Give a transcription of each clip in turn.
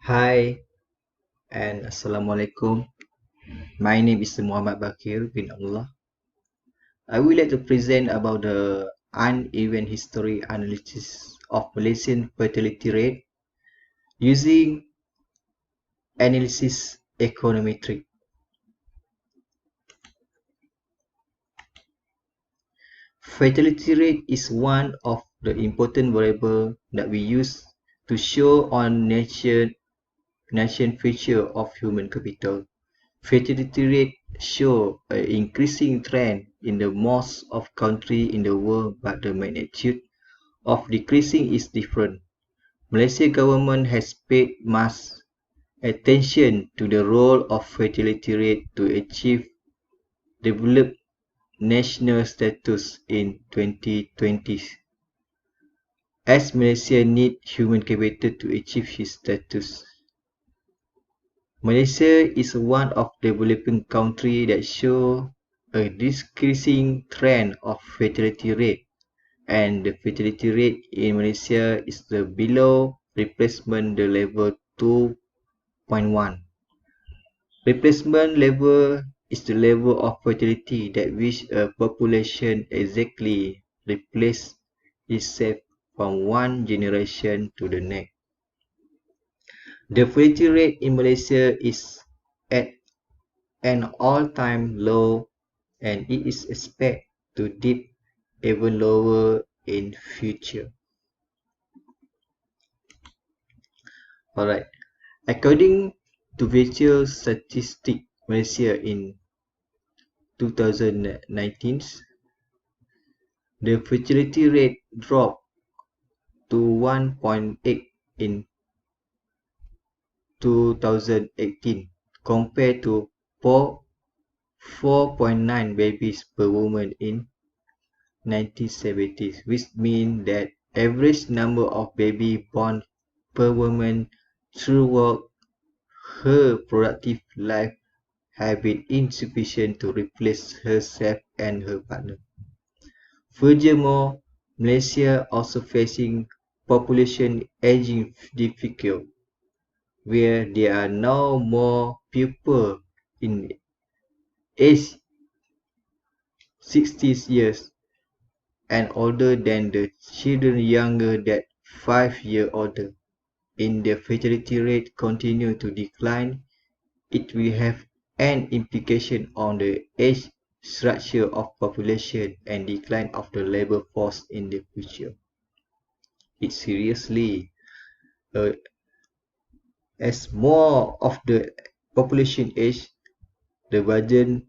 Hi and Assalamualaikum. My name is Muhammad Bakir bin Allah. I would like to present about the uneven history analysis of Malaysian fertility rate using analysis econometric. Fertility rate is one of the important variables that we use to show on nation feature of human capital. Fertility rate show an increasing trend in the most of countries in the world, but the magnitude of decreasing is different. Malaysia government has paid much attention to the role of fertility rate to achieve developed national status in 2020. As Malaysia need human capital to achieve his status. Malaysia is one of developing countries that show a decreasing trend of fertility rate, and the fertility rate in Malaysia is the below replacement the level 2.1. Replacement level is the level of fertility that which a population exactly replace itself from one generation to the next. The fertility rate in Malaysia is at an all-time low, and it is expected to dip even lower in future. Alright, according to Virtual Statistic Malaysia in 2019, the fertility rate dropped to 1.8 in 2018 compared to 4.9 babies per woman in 1970s, which means that average number of baby born per woman throughout her productive life have been insufficient to replace herself and her partner. Furthermore, Malaysia also facing population aging difficult, where there are now more people in age 60 years and older than the children younger than 5 years older. If the fertility rate continue to decline, it will have an implication on the age structure of population and decline of the labor force in the future. It seriously, as more of the population age, the burden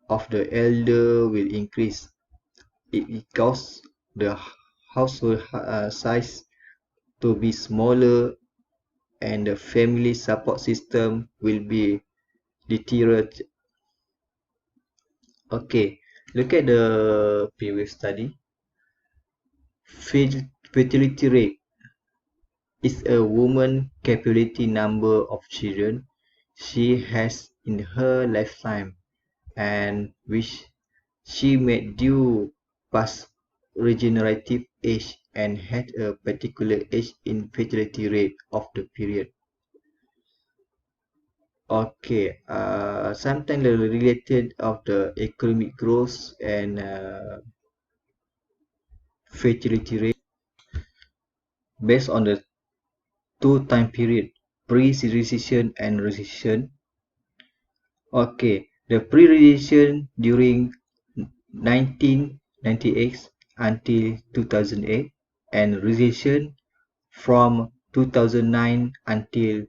of the elder will increase. It will cause the household size to be smaller, and the family support system will be deteriorated. Okay, look at the previous study. Fertility rate is a woman's capability number of children she has in her lifetime and which she made due past regenerative age and had a particular age in fertility rate of the period. Okay, sometimes related of the economic growth and fertility rate based on the two time period, pre-recession and recession. Okay, the pre-recession during 1998 until 2008 and recession from 2009 until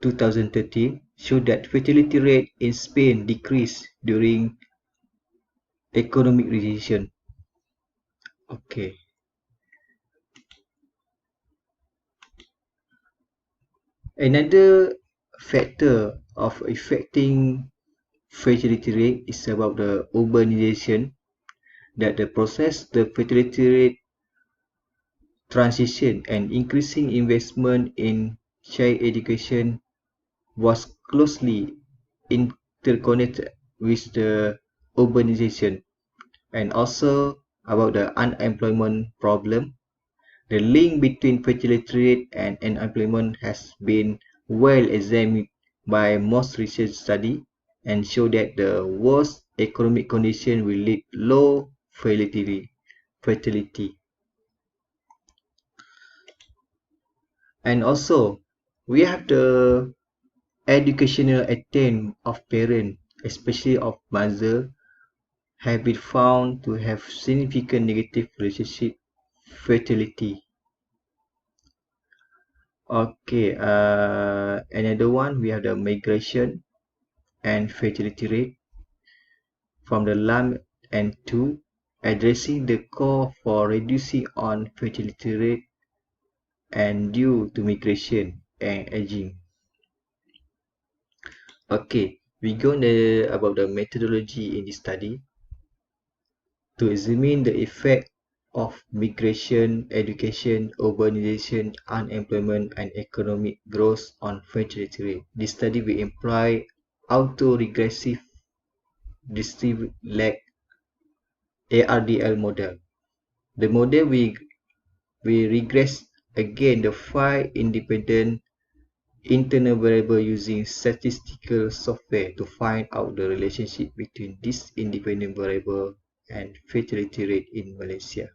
2013 showed that fertility rate in Spain decreased during economic recession. Okay. Another factor of affecting fertility rate is about the urbanization, that the process the fertility rate transition and increasing investment in child education was closely interconnected with the urbanization, and also about the unemployment problem. The link between fertility rate and unemployment has been well examined by most research studies and show that the worst economic condition will lead low fertility. And also, we have the educational attainment of parents, especially of mother, have been found to have significant negative relationship fertility. Okay, another one, we have the migration and fertility rate from the LAM and 2, addressing the call for reducing on fertility rate and due to migration and aging. Okay, we go about the methodology in this study to examine the effect of migration, education, urbanization, unemployment, and economic growth on fertility rate. This study will employ autoregressive distributed lag ARDL model. The model will regress again the 5 independent internal variables using statistical software to find out the relationship between this independent variable and fertility rate in Malaysia.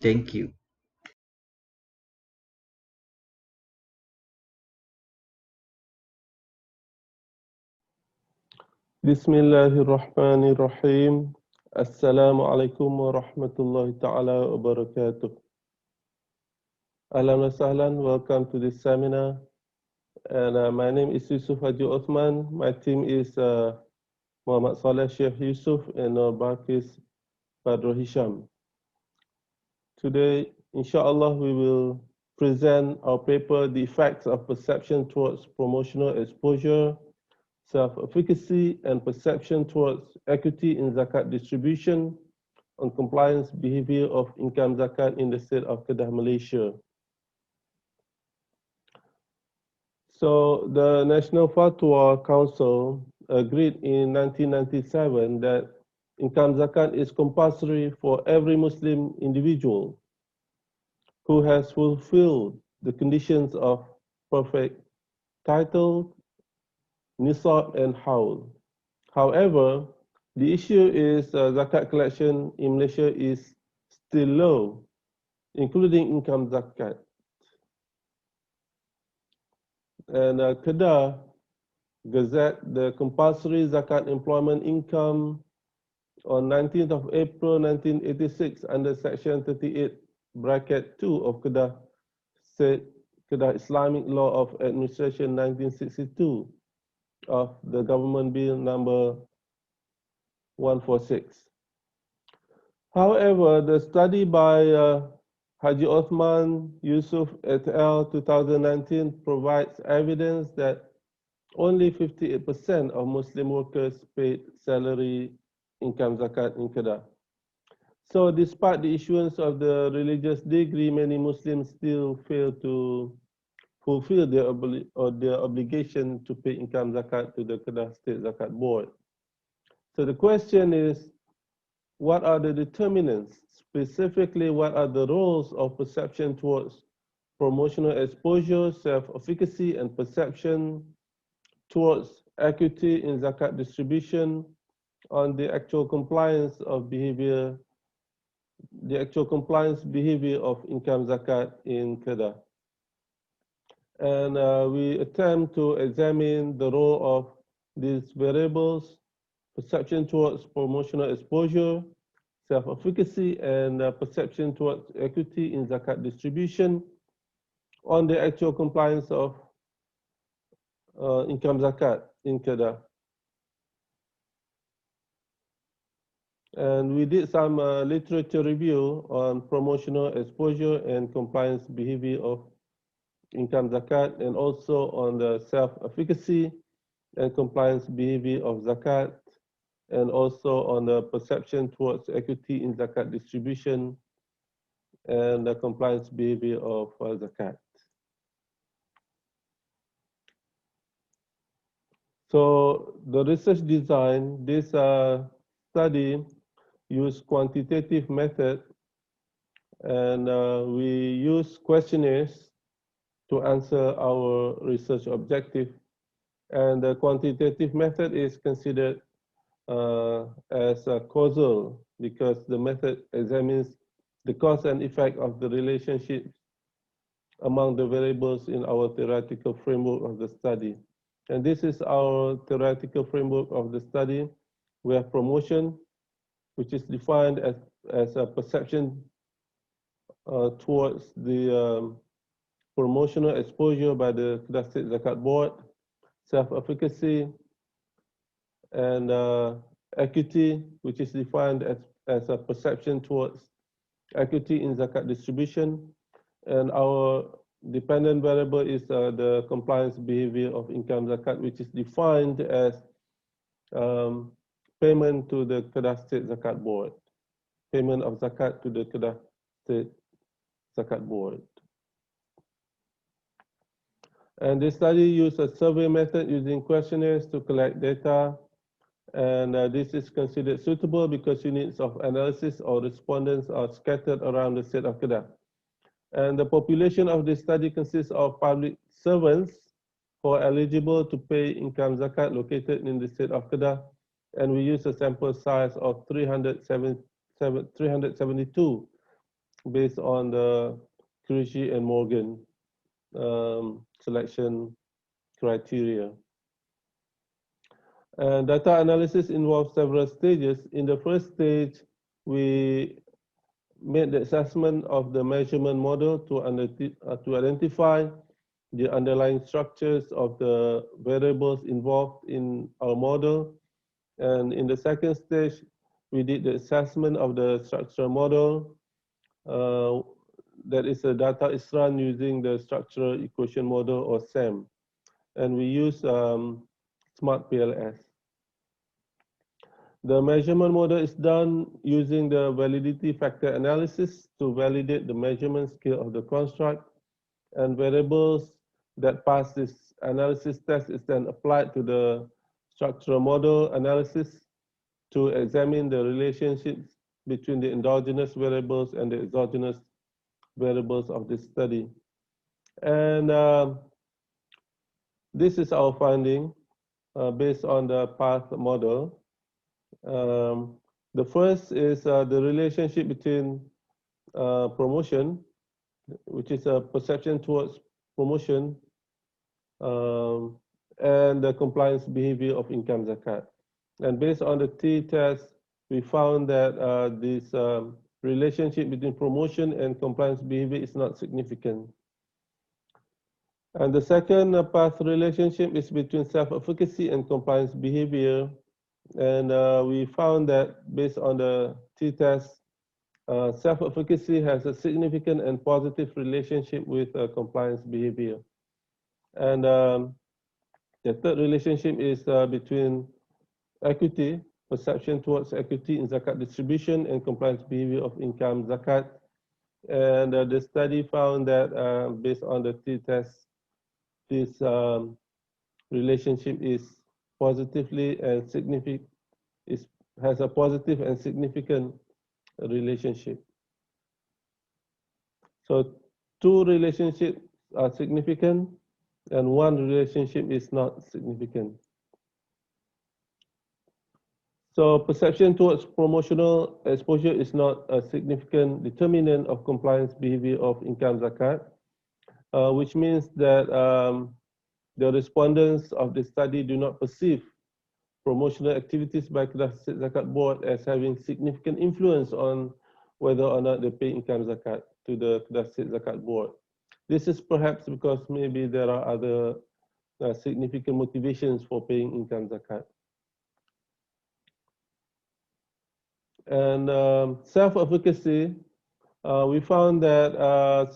Thank you. Bismillahirrahmanirrahim. Assalamualaikum warahmatullahi ta'ala wabarakatuh. Ahlan wa sahlan, welcome to this seminar. And my name is Yusuf Haji Othman. My team is Muhammad Saleh Sheikh Yusuf and Barkis Badro Hisham. Today, inshallah, we will present our paper, The Effects of Perception Towards Promotional Exposure, Self-Efficacy, and Perception Towards Equity in Zakat Distribution on Compliance Behavior of Income Zakat in the State of Kedah, Malaysia. So the National Fatwa Council agreed in 1997 that income zakat is compulsory for every Muslim individual who has fulfilled the conditions of perfect title, nisab, and hawl. However, the issue is zakat collection in Malaysia is still low, including income zakat. And Kedah Gazette the compulsory zakat employment income on 19th of April 1986 under section 38 bracket 2 of Kedah State Kedah Islamic Law of Administration 1962 of the Government Bill number 146. However, the study by Haji Othman Yusuf et al. 2019 provides evidence that only 58% of Muslim workers paid salary income zakat in Kedah. So despite the issuance of the religious degree, many Muslims still fail to fulfill their obligation to pay income zakat to the Kedah State Zakat Board. So the question is, what are the determinants? Specifically, what are the roles of perception towards promotional exposure, self-efficacy, and perception towards equity in zakat distribution on the actual compliance behavior of income zakat in Kedah. And we attempt to examine the role of these variables, perception towards promotional exposure, self-efficacy, and perception towards equity in zakat distribution on the actual compliance of income zakat in Kedah. And we did some literature review on promotional exposure and compliance behavior of income zakat, and also on the self-efficacy and compliance behavior of zakat, and also on the perception towards equity in zakat distribution and the compliance behavior of zakat. So the research design, this study used quantitative method, and we use questionnaires to answer our research objective. And the quantitative method is considered as a causal because the method examines the cause and effect of the relationship among the variables in our theoretical framework of the study. And this is our theoretical framework of the study. We have promotion, which is defined as a perception towards the promotional exposure by the Kedah State Zakat Board, self-efficacy, and equity, which is defined as a perception towards equity in zakat distribution. And our dependent variable is the compliance behavior of income zakat, which is defined as payment to the Kedah State Zakat Board, payment of zakat to the Kedah State Zakat Board. And this study used a survey method using questionnaires to collect data. And this is considered suitable because units of analysis or respondents are scattered around the state of Kedah. And the population of this study consists of public servants who are eligible to pay income zakat located in the state of Kedah. And we use a sample size of 372 based on the Kulliyyah and Morgan selection criteria. And data analysis involves several stages. In the first stage, we made the assessment of the measurement model to identify the underlying structures of the variables involved in our model. And in the second stage, we did the assessment of the structural model. That is, the data is run using the structural equation model, or SEM. And we use Smart PLS. The measurement model is done using the validity factor analysis to validate the measurement scale of the construct, and variables that pass this analysis test is then applied to the structural model analysis to examine the relationships between the endogenous variables and the exogenous variables of this study. And this is our finding based on the path model. The first is the relationship between promotion, which is a perception towards promotion, and the compliance behavior of income zakat. And based on the t-test, we found that this relationship between promotion and compliance behavior is not significant. And the second path relationship is between self-efficacy and compliance behavior. And we found that based on the t-test, self-efficacy has a significant and positive relationship with compliance behavior. And the third relationship is between equity, perception towards equity in zakat distribution, and compliance behavior of income zakat. And the study found that based on the t-test, this relationship is positively and significant, has a positive and significant relationship. So two relationships are significant and one relationship is not significant. So perception towards promotional exposure is not a significant determinant of compliance behavior of income zakat, which means that the respondents of the study do not perceive promotional activities by Kedah State Zakat Board as having significant influence on whether or not they pay income zakat to the Kedah State Zakat Board. This is perhaps because maybe there are other significant motivations for paying income zakat. And self-efficacy, we found that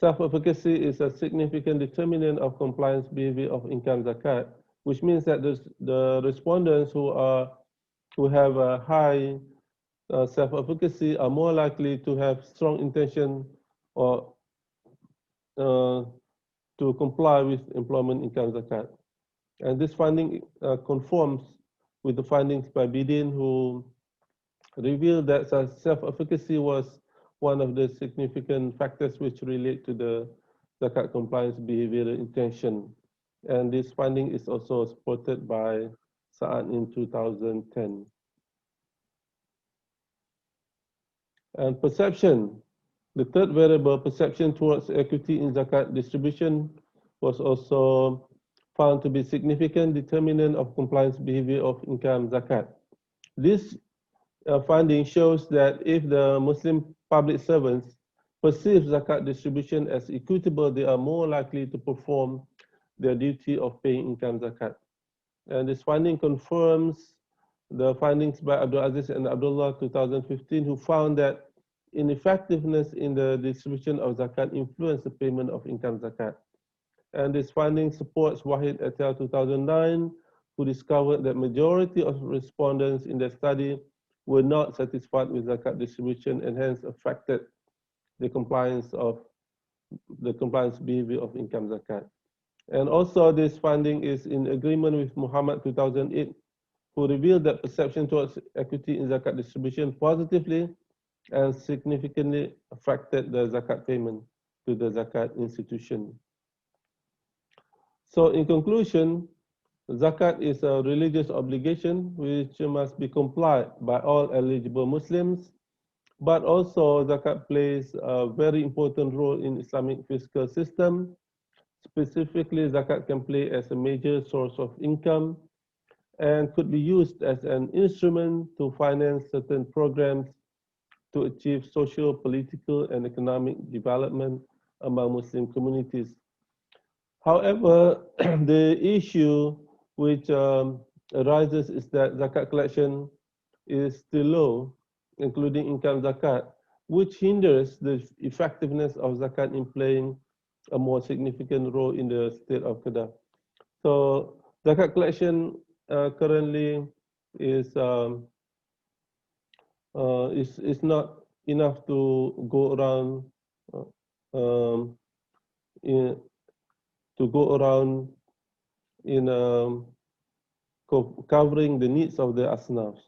self-efficacy is a significant determinant of compliance behavior of income zakat, which means that the respondents who have a high self-efficacy are more likely to have strong intention or to comply with employment income zakat. And this finding conforms with the findings by Bidin, who revealed that self-efficacy was one of the significant factors which relate to the zakat compliance behavioral intention. And this finding is also supported by Saad in 2010. And perception, the third variable, perception towards equity in zakat distribution, was also found to be significant determinant of compliance behavior of income zakat. This finding shows that if the Muslim public servants perceive zakat distribution as equitable, they are more likely to perform their duty of paying income zakat. And this finding confirms the findings by Abdul Aziz and Abdullah 2015, who found that ineffectiveness in the distribution of zakat influenced the payment of income zakat. And this finding supports Wahid et al. 2009, who discovered that majority of respondents in the study were not satisfied with zakat distribution and hence affected the compliance behavior of income zakat. And also this finding is in agreement with Muhammad 2008, who revealed that perception towards equity in zakat distribution positively and significantly affected the zakat payment to the zakat institution. So in conclusion, zakat is a religious obligation which must be complied by all eligible Muslims, but also zakat plays a very important role in Islamic fiscal system. Specifically, zakat can play as a major source of income and could be used as an instrument to finance certain programs to achieve social, political, and economic development among Muslim communities. However, the issue which arises is that zakat collection is still low, including income zakat, which hinders the effectiveness of zakat in playing a more significant role in the state of Kedah. So zakat collection currently is not enough to go around in covering the needs of the asnafs.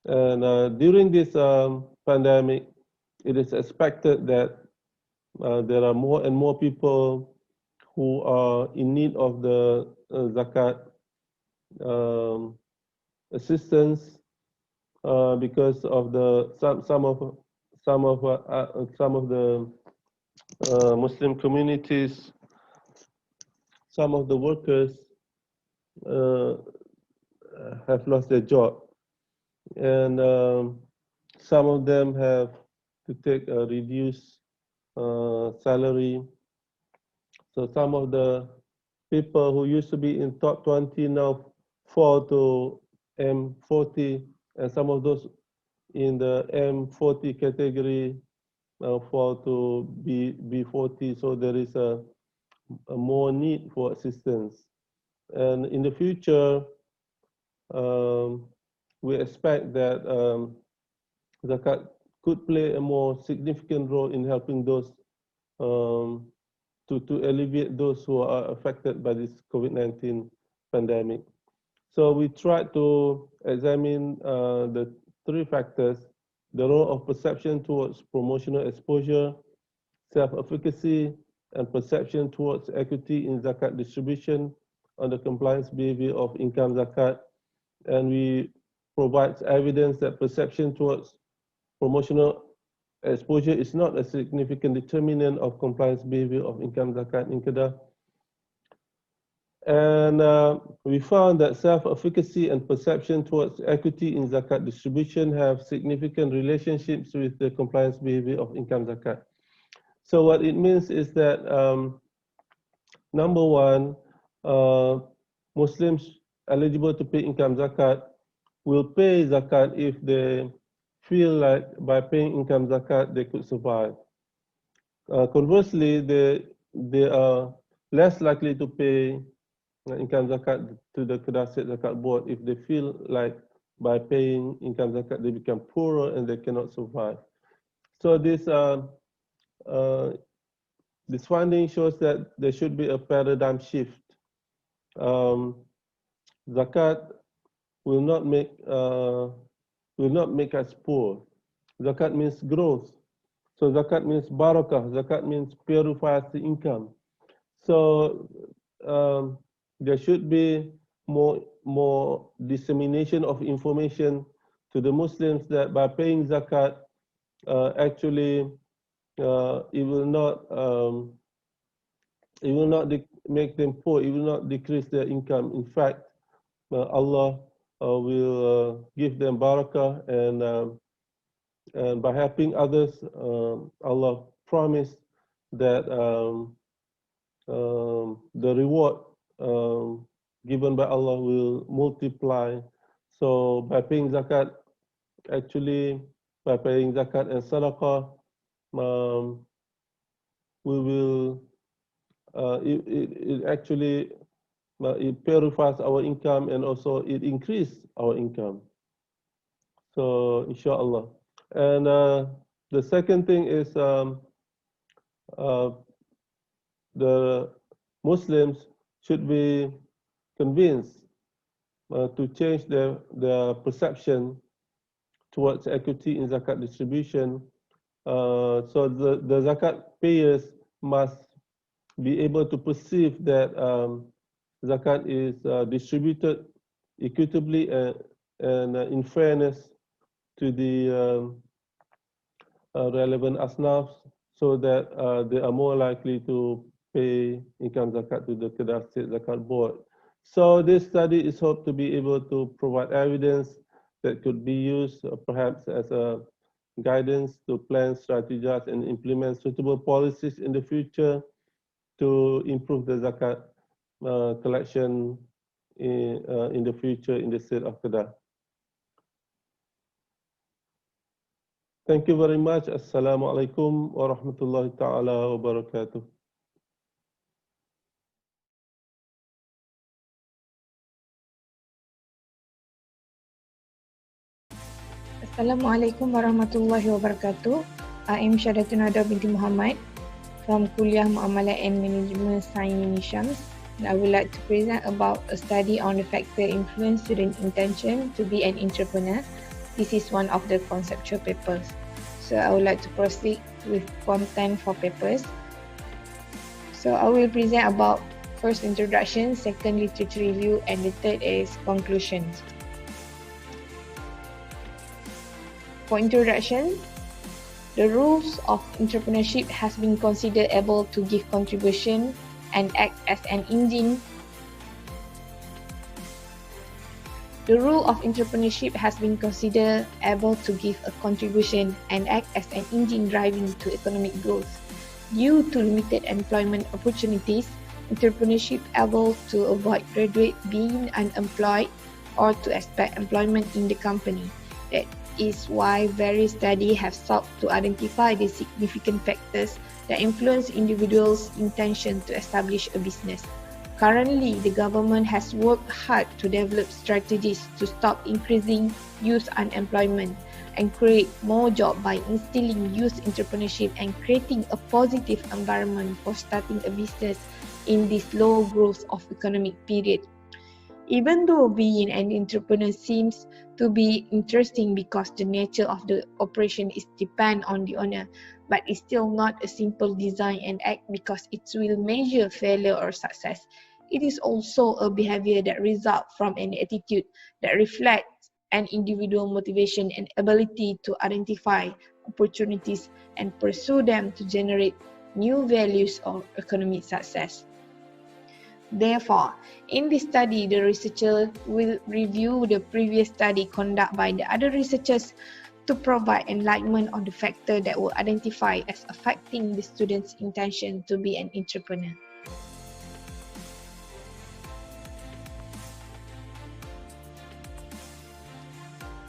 And during this pandemic, it is expected that there are more and more people who are in need of the zakat assistance because of the some of the Muslim communities, some of the workers have lost their job, and some of them have to take a reduced salary. So some of the people who used to be in top 20 now fall to M40, and some of those in the M40 category fall to B40. So there is a more need for assistance. And in the future, we expect that zakat could play a more significant role in helping those to alleviate those who are affected by this COVID-19 pandemic. So we tried to examine the three factors: the role of perception towards promotional exposure, self-efficacy, and perception towards equity in zakat distribution on the compliance behavior of income zakat. And we provide evidence that perception towards promotional exposure is not a significant determinant of compliance behavior of income zakat in Kedah. And we found that self-efficacy and perception towards equity in zakat distribution have significant relationships with the compliance behavior of income zakat. So what it means is that, number one, Muslims eligible to pay income zakat will pay zakat if they feel like by paying income zakat they could survive. Conversely, they are less likely to pay income zakat to the Kedah State Zakat Board if they feel like by paying income zakat they become poorer and they cannot survive. So this finding shows that there should be a paradigm shift. Zakat will not make us poor. Zakat means growth. So zakat means barakah. Zakat means purifies the income. So there should be more dissemination of information to the Muslims that by paying zakat, actually it will not make them poor. It will not decrease their income. In fact, Allah will give them barakah, and by helping others, Allah promised that the reward given by Allah will multiply. So by paying zakat, actually by paying zakat and sadaqah, we will it actually it purifies our income, and also it increases our income. So inshallah. And the second thing is the Muslims should be convinced to change their perception towards equity in zakat distribution. So the zakat payers must be able to perceive that zakat is distributed equitably and in fairness to the relevant asnafs, so that they are more likely to pay income zakat to the Kedah State Zakat Board. So this study is hoped to be able to provide evidence that could be used perhaps as a guidance to plan, strategize, and implement suitable policies in the future to improve the zakat collection in the future in the state of Kedah. Thank you very much. Assalamualaikum warahmatullahi ta'ala wabarakatuh. Assalamualaikum warahmatullahi wabarakatuh. I am Syahdatun Nada binti Muhammad from Kulliyyah Muamalat and Management Science UniSHAMS, and I would like to present about a study on the factor influence student intention to be an entrepreneur. This is one of the conceptual papers. So I would like to proceed with content for papers. So I will present about first introduction, second literature review, and the third is conclusions. For introduction, the rules of entrepreneurship has been considered able to give contribution and act as an engine. The rule of entrepreneurship has been considered able to give a contribution and act as an engine driving to economic growth. Due to limited employment opportunities, entrepreneurship able to avoid graduates being unemployed or to expect employment in the company. That is why various studies have sought to identify the significant factors that influence individuals' intention to establish a business. Currently, the government has worked hard to develop strategies to stop increasing youth unemployment and create more jobs by instilling youth entrepreneurship and creating a positive environment for starting a business in this low growth of economic period. Even though being an entrepreneur seems to be interesting because the nature of the operation is depend on the owner, but it's still not a simple design and act because it will measure failure or success. It is also a behavior that results from an attitude that reflects an individual motivation and ability to identify opportunities and pursue them to generate new values or economic success. Therefore, in this study, the researcher will review the previous study conducted by the other researchers to provide enlightenment on the factor that were identified as affecting the student's intention to be an entrepreneur.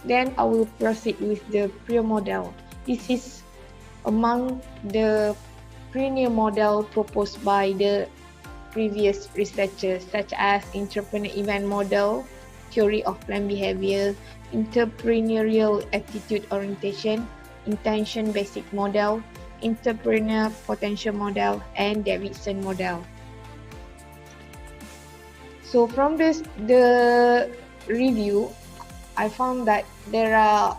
Then I will proceed with the prior model. This is among the pioneer model proposed by the previous researchers, such as entrepreneur event model, theory of planned behavior, entrepreneurial attitude orientation, intention basic model, entrepreneur potential model, and Davidson model. So from the review, I found that there are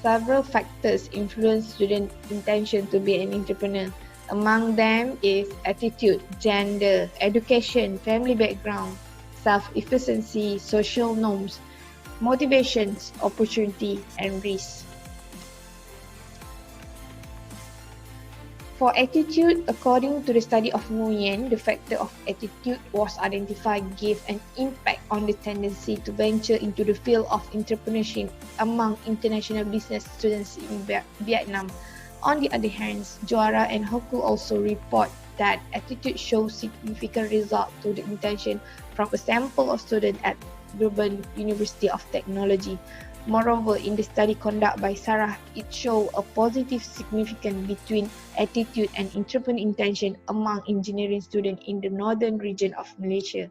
several factors influence student intention to be an entrepreneur. Among them is attitude, gender, education, family background, self-efficiency, social norms, motivations, opportunity, and risk. For attitude, according to the study of Nguyen, the factor of attitude was identified gave an impact on the tendency to venture into the field of entrepreneurship among international business students in Vietnam. On the other hand, Juara and Hoku also report that attitude shows significant result to the intention from a sample of students at Durban University of Technology. Moreover, in the study conducted by Sarah, it showed a positive significance between attitude and entrepreneur intention among engineering students in the northern region of Malaysia.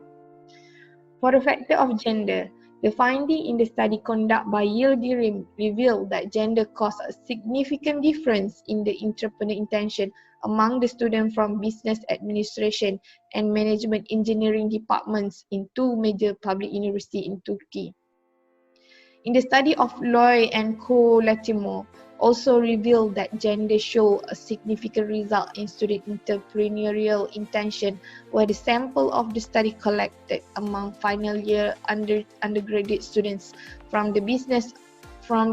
For the factor of gender, the finding in the study conducted by Yildirim revealed that gender caused a significant difference in the entrepreneur intention among the students from business administration and management engineering departments in two major public universities in Turkey. In the study of Loy and Co-Lattimore, also revealed that gender show a significant result in student entrepreneurial intention, where the sample of the study collected among final year undergraduate students from the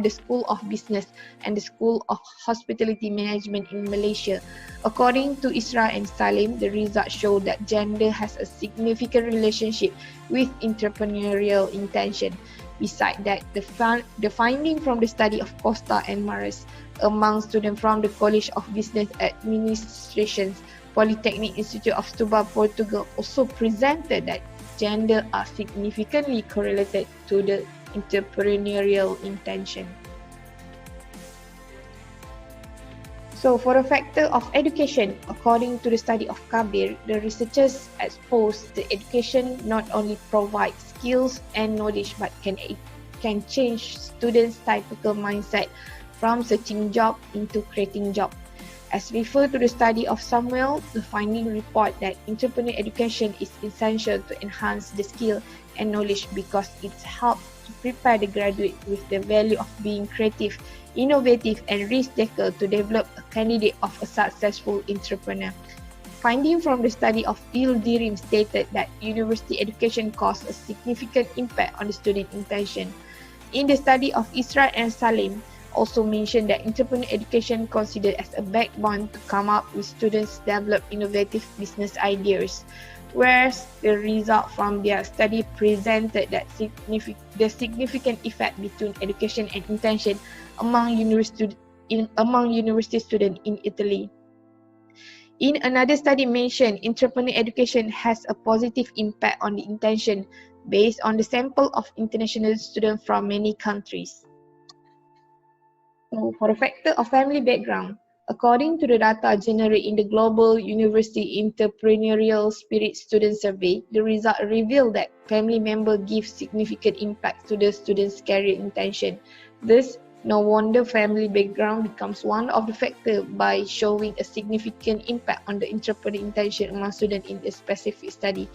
School of Business and the School of Hospitality Management in Malaysia. According to Isra and Salim, the results show that gender has a significant relationship with entrepreneurial intention. Besides that, the finding from the study of Costa and Mares among students from the College of Business Administration, Polytechnic Institute of Setúbal, Portugal, also presented that gender are significantly correlated to the entrepreneurial intention. So, for the factor of education, according to the study of Kabir, the researchers exposed the education not only provides skills and knowledge but can change students' typical mindset from searching job into creating job. As referred to the study of Samuel, the finding report that entrepreneur education is essential to enhance the skill and knowledge because it helps to prepare the graduate with the value of being creative, innovative and risk taker to develop a candidate of a successful entrepreneur. Finding from the study of Yildirim stated that university education caused a significant impact on the student intention. In the study of Isra and Salim, also mentioned that entrepreneur education considered as a backbone to come up with students develop innovative business ideas, whereas the result from their study presented that the significant effect between education and intention among university students in Italy. In another study mentioned, entrepreneur education has a positive impact on the intention based on the sample of international students from many countries. So, for the factor of family background, according to the data generated in the Global University Entrepreneurial Spirit Student Survey, the result revealed that family members give significant impact to the students' career intention. Thus, no wonder family background becomes one of the factors by showing a significant impact on the entrepreneur intention among students in a specific study.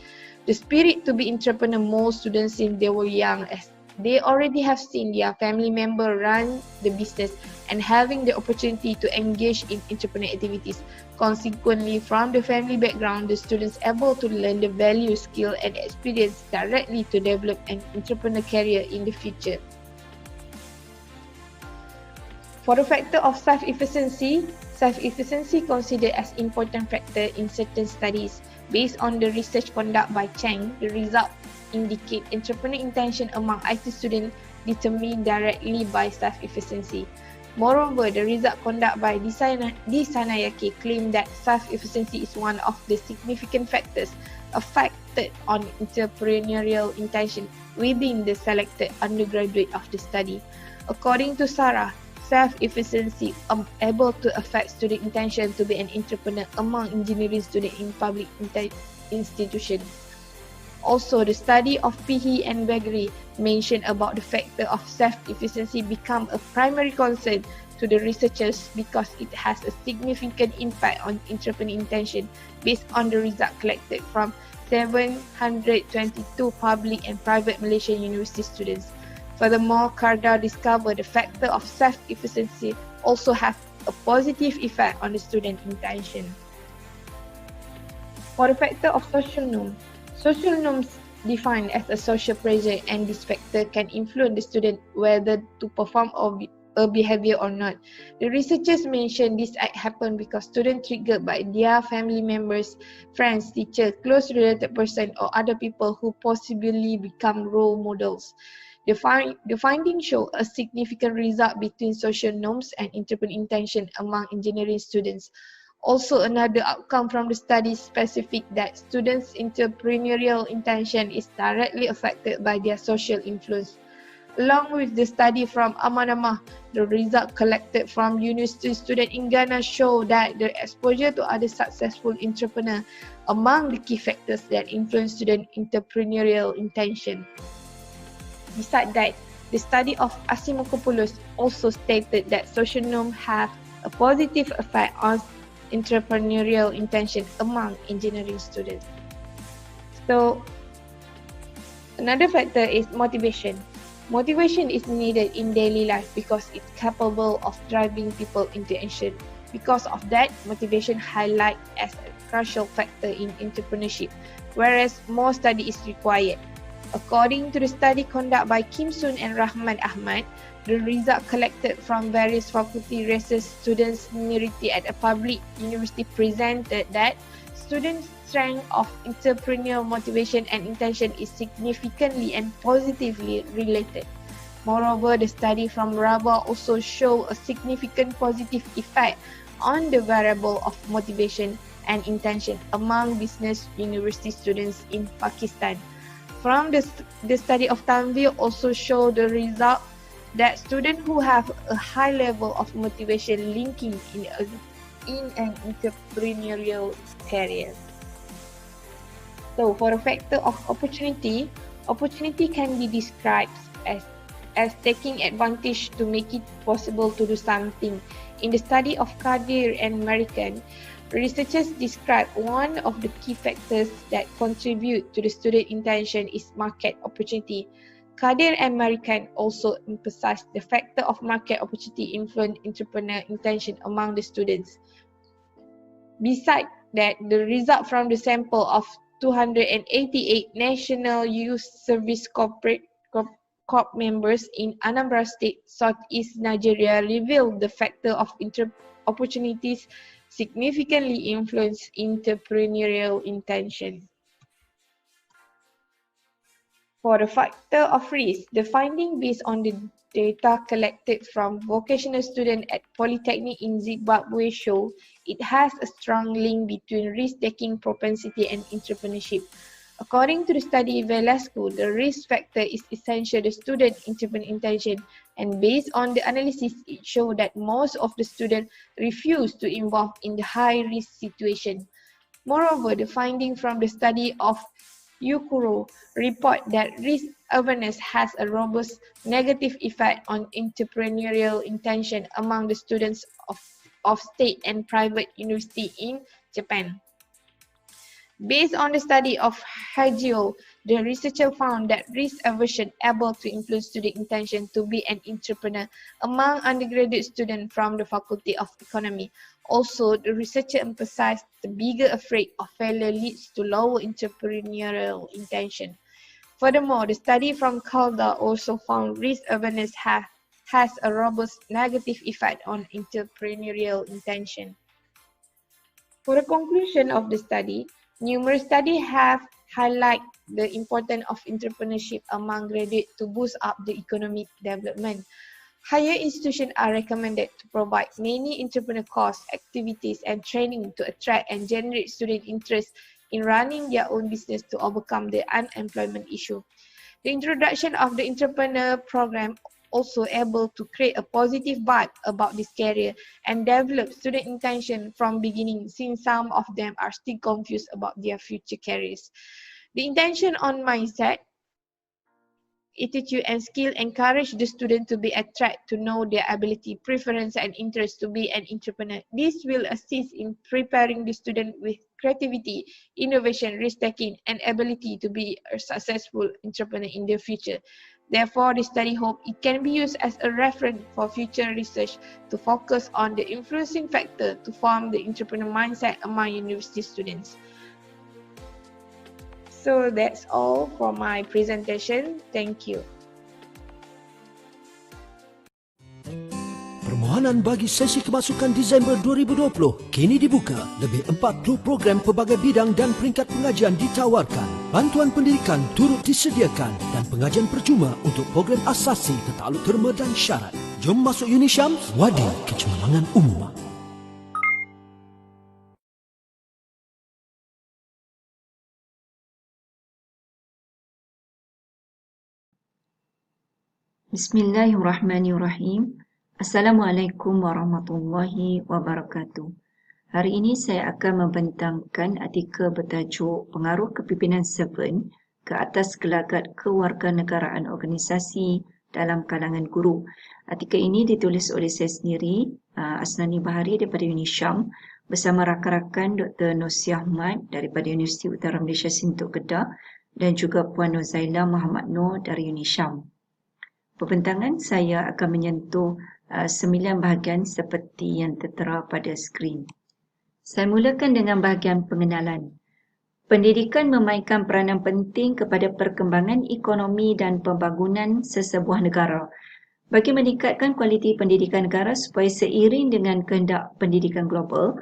The spirit to be entrepreneur most students since they were young, as they already have seen their family member run the business and having the opportunity to engage in entrepreneurial activities. Consequently, from the family background, the students able to learn the value, skill and experience directly to develop an entrepreneurial career in the future. For the factor of self-efficiency considered as important factor in certain studies. Based on the research conducted by Chang, the result indicate entrepreneur intention among IT students determined directly by self-efficiency. Moreover, the result conducted by Disanayake claimed that self-efficiency is one of the significant factors affected on entrepreneurial intention within the selected undergraduate of the study. According to Sarah, self-efficiency able to affect student intention to be an entrepreneur among engineering students in public institutions. Also, the study of Pihi and Begri mentioned about the factor of self-efficiency become a primary concern to the researchers because it has a significant impact on entrepreneur intention based on the result collected from 722 public and private Malaysian university students. Furthermore, Carda discovered the factor of self-efficiency also has a positive effect on the student intention. For the factor of social norms defined as a social pressure, and this factor can influence the student whether to perform a behavior or not. The researchers mentioned this act happened because students triggered by their family members, friends, teachers, close related person, or other people who possibly become role models. The findings show a significant result between social norms and entrepreneurial intention among engineering students. Also, another outcome from the study specific that students' entrepreneurial intention is directly affected by their social influence. Along with the study from Amanamah, the result collected from university students in Ghana show that the exposure to other successful entrepreneurs among the key factors that influence student entrepreneurial intention. Besides that, the study of Asimokopoulos also stated that social norms have a positive effect on entrepreneurial intention among engineering students. So, another factor is motivation. Motivation is needed in daily life because it's capable of driving people into action. Because of that, motivation highlighted as a crucial factor in entrepreneurship, whereas more study is required. According to the study conducted by Kim Soon and Rahman Ahmad, the result collected from various faculty, races, students, minority at a public university presented that students' strength of entrepreneurial motivation and intention is significantly and positively related. Moreover, the study from Rabat also showed a significant positive effect on the variable of motivation and intention among business university students in Pakistan. From the study of Tanvir also showed the result that students who have a high level of motivation linking in an entrepreneurial career. So, for a factor of opportunity, opportunity can be described as taking advantage to make it possible to do something. In the study of Kadir and American, researchers describe one of the key factors that contribute to the student intention is market opportunity. Kadir and American also emphasized the factor of market opportunity influence entrepreneur intention among the students. Besides that, the result from the sample of 288 National Youth Service Corps members in Anambra State, Southeast Nigeria revealed the factor of opportunities significantly influence entrepreneurial intention. For the factor of risk, the finding based on the data collected from vocational students at Polytechnic in Zimbabwe show it has a strong link between risk-taking propensity and entrepreneurship. According to the study Velasco, the risk factor is essential to student entrepreneurial intention, and based on the analysis, it showed that most of the students refuse to involve in the high-risk situation. Moreover, the finding from the study of Yukuro report that risk awareness has a robust negative effect on entrepreneurial intention among the students of state and private university in Japan. Based on the study of Hagio, the researcher found that risk aversion able to influence student intention to be an entrepreneur among undergraduate students from the Faculty of Economy. Also, the researcher emphasized the bigger afraid of failure leads to lower entrepreneurial intention. Furthermore, the study from Calda also found risk awareness has a robust negative effect on entrepreneurial intention. For the conclusion of the study, numerous studies have highlighted the importance of entrepreneurship among graduates to boost up the economic development. Higher institutions are recommended to provide many entrepreneur courses, activities, and training to attract and generate student interest in running their own business to overcome the unemployment issue. The introduction of the entrepreneur program also able to create a positive vibe about this career and develop student intention from beginning, since some of them are still confused about their future careers. The intention on mindset, attitude, and skill encourage the student to be attracted to know their ability, preference, and interest to be an entrepreneur. This will assist in preparing the student with creativity, innovation, risk-taking, and ability to be a successful entrepreneur in the future. Therefore, the study hopes it can be used as a reference for future research to focus on the influencing factor to form the entrepreneur mindset among university students. So that's all for my presentation. Thank you. Permohonan bagi sesi kemasukan Disember 2020 kini dibuka. Lebih 40 program pelbagai bidang dan peringkat pengajian ditawarkan. Bantuan pendidikan turut disediakan dan pengajian percuma untuk program asasi ketakluk terma dan syarat. Jom masuk UniSHAMS, wadi kecemerlangan umum. Bismillahirrahmanirrahim. Assalamualaikum warahmatullahi wabarakatuh. Hari ini saya akan membentangkan artikel bertajuk Pengaruh Kepimpinan 7 ke atas gelagat kewarganegaraan organisasi dalam kalangan guru. Artikel ini ditulis oleh saya sendiri, Asnani Bahari daripada UniSHAMS bersama rakan-rakan Dr. Nursi Ahmad daripada Universiti Utara Malaysia Sintok Kedah dan juga Puan Nozaila Muhammad Noor dari UniSHAMS. Pembentangan saya akan menyentuh 9 bahagian seperti yang tertera pada skrin. Saya mulakan dengan bahagian pengenalan. Pendidikan memainkan peranan penting kepada perkembangan ekonomi dan pembangunan sesebuah negara. Bagi meningkatkan kualiti pendidikan negara supaya seiring dengan kehendak pendidikan global,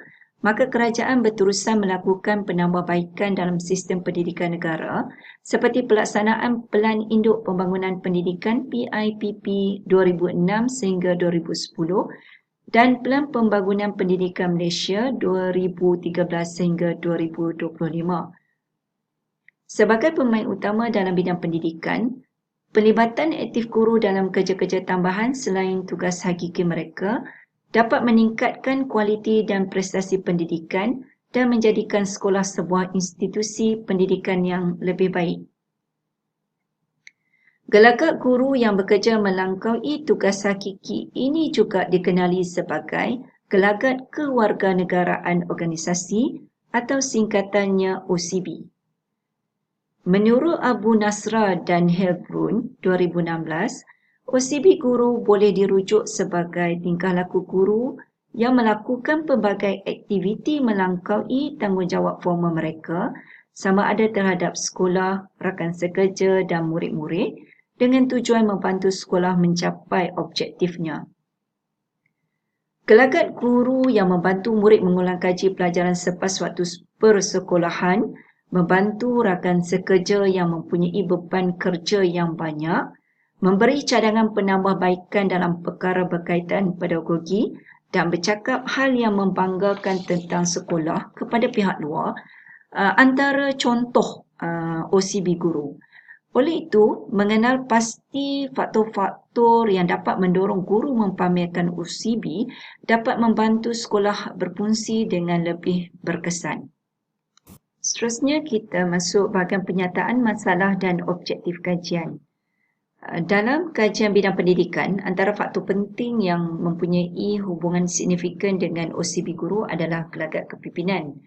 maka kerajaan berterusan melakukan penambahbaikan dalam sistem pendidikan negara seperti pelaksanaan Pelan Induk Pembangunan Pendidikan PIPP 2006 sehingga 2010 dan Pelan Pembangunan Pendidikan Malaysia 2013 sehingga 2025. Sebagai pemain utama dalam bidang pendidikan, pelibatan aktif guru dalam kerja-kerja tambahan selain tugas hakiki mereka dapat meningkatkan kualiti dan prestasi pendidikan dan menjadikan sekolah sebuah institusi pendidikan yang lebih baik. Gelagat guru yang bekerja melampaui tugas hakiki ini juga dikenali sebagai gelagat kewarganegaraan organisasi atau singkatannya OCB. Menurut Abu Nasra dan Helbrun 2016, OCB guru boleh dirujuk sebagai tingkah laku guru yang melakukan pelbagai aktiviti melampaui tanggungjawab formal mereka sama ada terhadap sekolah, rakan sekerja dan murid-murid dengan tujuan membantu sekolah mencapai objektifnya. Gelagat guru yang membantu murid mengulang kaji pelajaran selepas waktu persekolahan, membantu rakan sekerja yang mempunyai beban kerja yang banyak, memberi cadangan penambahbaikan dalam perkara berkaitan pedagogi dan bercakap hal yang membanggakan tentang sekolah kepada pihak luar antara contoh OCB guru. Oleh itu, mengenal pasti faktor-faktor yang dapat mendorong guru mempamerkan OCB dapat membantu sekolah berfungsi dengan lebih berkesan. Seterusnya kita masuk bahagian penyataan masalah dan objektif kajian. Dalam kajian bidang pendidikan, antara faktor penting yang mempunyai hubungan signifikan dengan OCB guru adalah gelagat kepimpinan.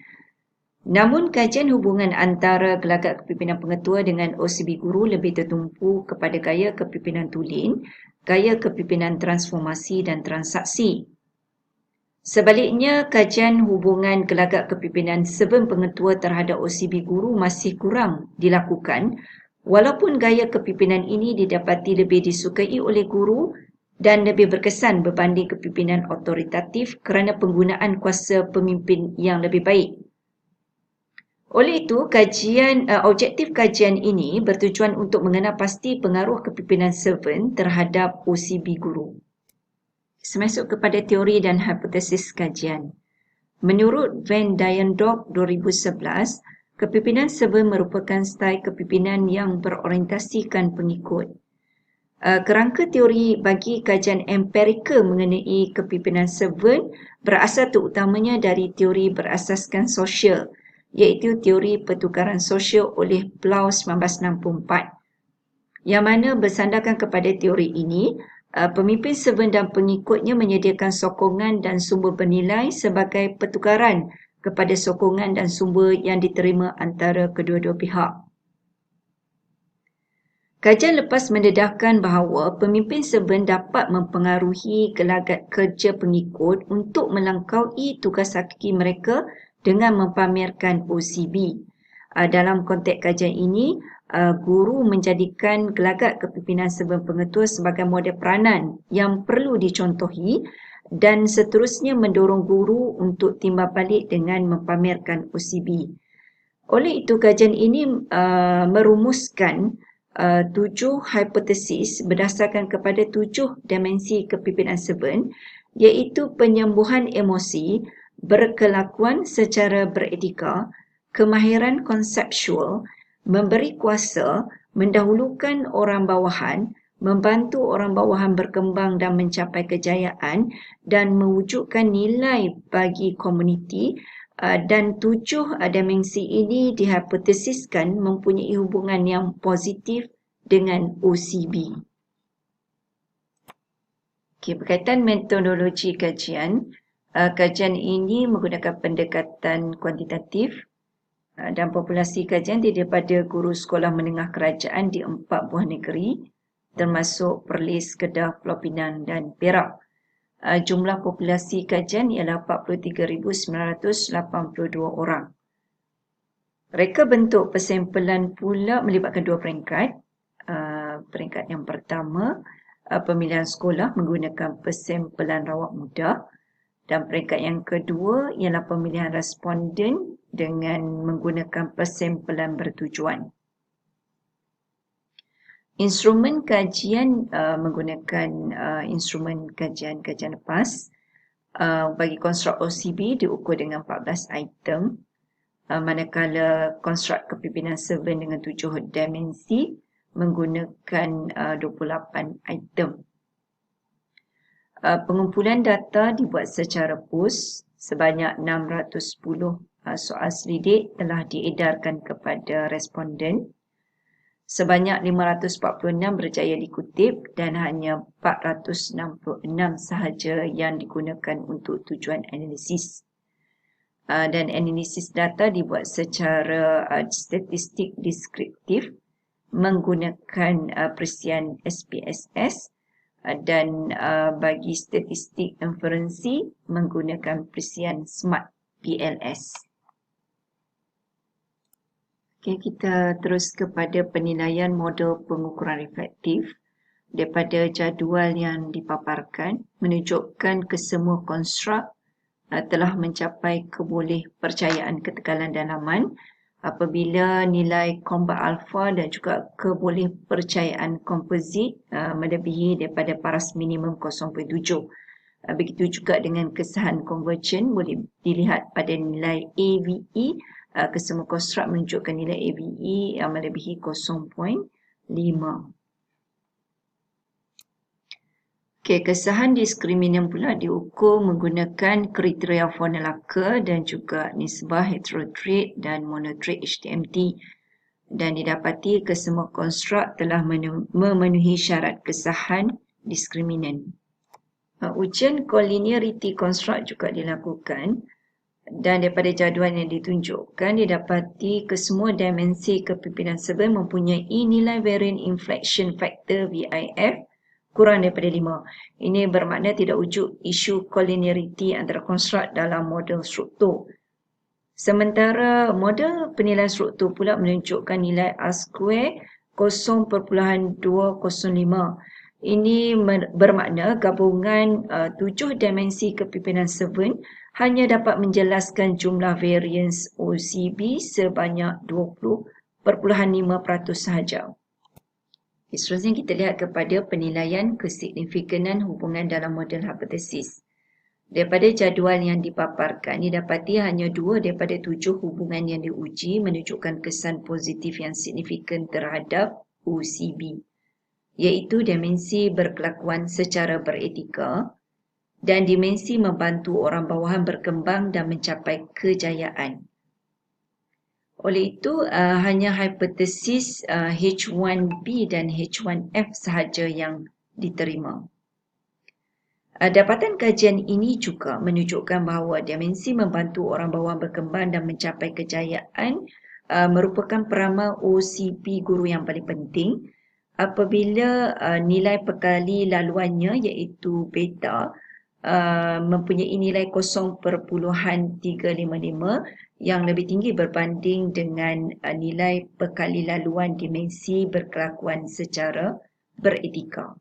Namun, kajian hubungan antara gelagat kepimpinan pengetua dengan OCB guru lebih tertumpu kepada gaya kepimpinan tulen, gaya kepimpinan transformasi dan transaksi. Sebaliknya, kajian hubungan gelagat kepimpinan 7 pengetua terhadap OCB guru masih kurang dilakukan, walaupun gaya kepimpinan ini didapati lebih disukai oleh guru dan lebih berkesan berbanding kepimpinan otoritatif kerana penggunaan kuasa pemimpin yang lebih baik. Oleh itu, objektif kajian ini bertujuan untuk mengenal pasti pengaruh kepimpinan 7 terhadap OCB guru. Masuk kepada teori dan hipotesis kajian. Menurut Van Duyendorp 2011, kepimpinan 7 merupakan style kepimpinan yang berorientasikan pengikut. Kerangka teori bagi kajian empirikal mengenai kepimpinan 7 berasal terutamanya dari teori berasaskan sosial, iaitu teori pertukaran sosial oleh Blau 1964. Yang mana bersandarkan kepada teori ini, pemimpin 7 dan pengikutnya menyediakan sokongan dan sumber bernilai sebagai pertukaran kepada sokongan dan sumber yang diterima antara kedua-dua pihak. Kajian lepas mendedahkan bahawa pemimpin serban dapat mempengaruhi gelagat kerja pengikut untuk melangkaui tugas hakiki mereka dengan mempamerkan OCB. Dalam konteks kajian ini, guru menjadikan gelagat kepimpinan serban pengetua sebagai model peranan yang perlu dicontohi dan seterusnya mendorong guru untuk timbal balik dengan mempamerkan OCB. Oleh itu, kajian ini merumuskan 7 hipotesis berdasarkan kepada 7 dimensi kepimpinan serban, iaitu penyembuhan emosi, berkelakuan secara beretika, kemahiran konseptual, memberi kuasa, mendahulukan orang bawahan, membantu orang bawahan berkembang dan mencapai kejayaan, dan mewujudkan nilai bagi komuniti. Dan 7 dimensi ini dihipotesiskan mempunyai hubungan yang positif dengan OCB. Berkaitan metodologi kajian, kajian ini menggunakan pendekatan kuantitatif dan populasi kajian daripada guru sekolah menengah kerajaan di 4 buah negeri termasuk Perlis, Kedah, Pulau Pinang dan Perak. Jumlah populasi kajian ialah 43,982 orang. Reka bentuk persempelan pula melibatkan 2 peringkat. Peringkat yang pertama, pemilihan sekolah menggunakan persempelan rawat muda, dan peringkat yang kedua ialah pemilihan responden dengan menggunakan persempelan bertujuan. Instrumen kajian menggunakan instrumen kajian lepas. Bagi konstruk OCB diukur dengan 14 item, manakala konstruk kepimpinan serban dengan 7 dimensi menggunakan 28 item. Pengumpulan data dibuat secara pos, sebanyak 610 soal selidik telah diedarkan kepada responden. Sebanyak 546 berjaya dikutip dan hanya 466 sahaja yang digunakan untuk tujuan analisis. Dan analisis data dibuat secara statistik deskriptif menggunakan perisian SPSS dan bagi statistik inferensi menggunakan perisian SMART PLS. Kita terus kepada penilaian model pengukuran reflektif. Daripada jadual yang dipaparkan, menunjukkan kesemua konstruk telah mencapai kebolehpercayaan ketekalan dalaman apabila nilai combat alpha dan juga kebolehpercayaan kompozit melebihi daripada paras minimum 0.7. Begitu juga dengan kesahan convergent boleh dilihat pada nilai AVE. Kesemua konstruk menunjukkan nilai AVE yang melebihi 0.5. Kesahan diskriminan pula diukur menggunakan kriteria Von-Lacke dan juga nisbah heterotrait dan monotrait HTMT, dan didapati kesemua konstruk telah memenuhi syarat kesahan diskriminan. Ujian collinearity konstruk juga dilakukan. Dan daripada jadual yang ditunjukkan, didapati kesemua dimensi kepimpinan serban mempunyai nilai variant inflection factor VIF kurang daripada 5. Ini bermakna tidak wujud isu collinearity antara konstruk dalam model struktur. Sementara model penilaian struktur pula menunjukkan nilai R2 0.205. Ini bermakna gabungan 7 dimensi kepimpinan serban hanya dapat menjelaskan jumlah variance OCB sebanyak 20.5% sahaja. Seterusnya kita lihat kepada penilaian kesignifikanan hubungan dalam model hipotesis. Daripada jadual yang dipaparkan, didapati hanya 2 daripada 7 hubungan yang diuji menunjukkan kesan positif yang signifikan terhadap OCB, iaitu dimensi berkelakuan secara beretika dan dimensi membantu orang bawahan berkembang dan mencapai kejayaan. Oleh itu, hanya hipotesis H1B dan H1F sahaja yang diterima. Dapatan kajian ini juga menunjukkan bahawa dimensi membantu orang bawahan berkembang dan mencapai kejayaan merupakan peramal OCB guru yang paling penting. apabila nilai perkali laluannya iaitu beta mempunyai nilai 0.355 yang lebih tinggi berbanding dengan nilai perkali laluan dimensi berkelakuan secara beretika.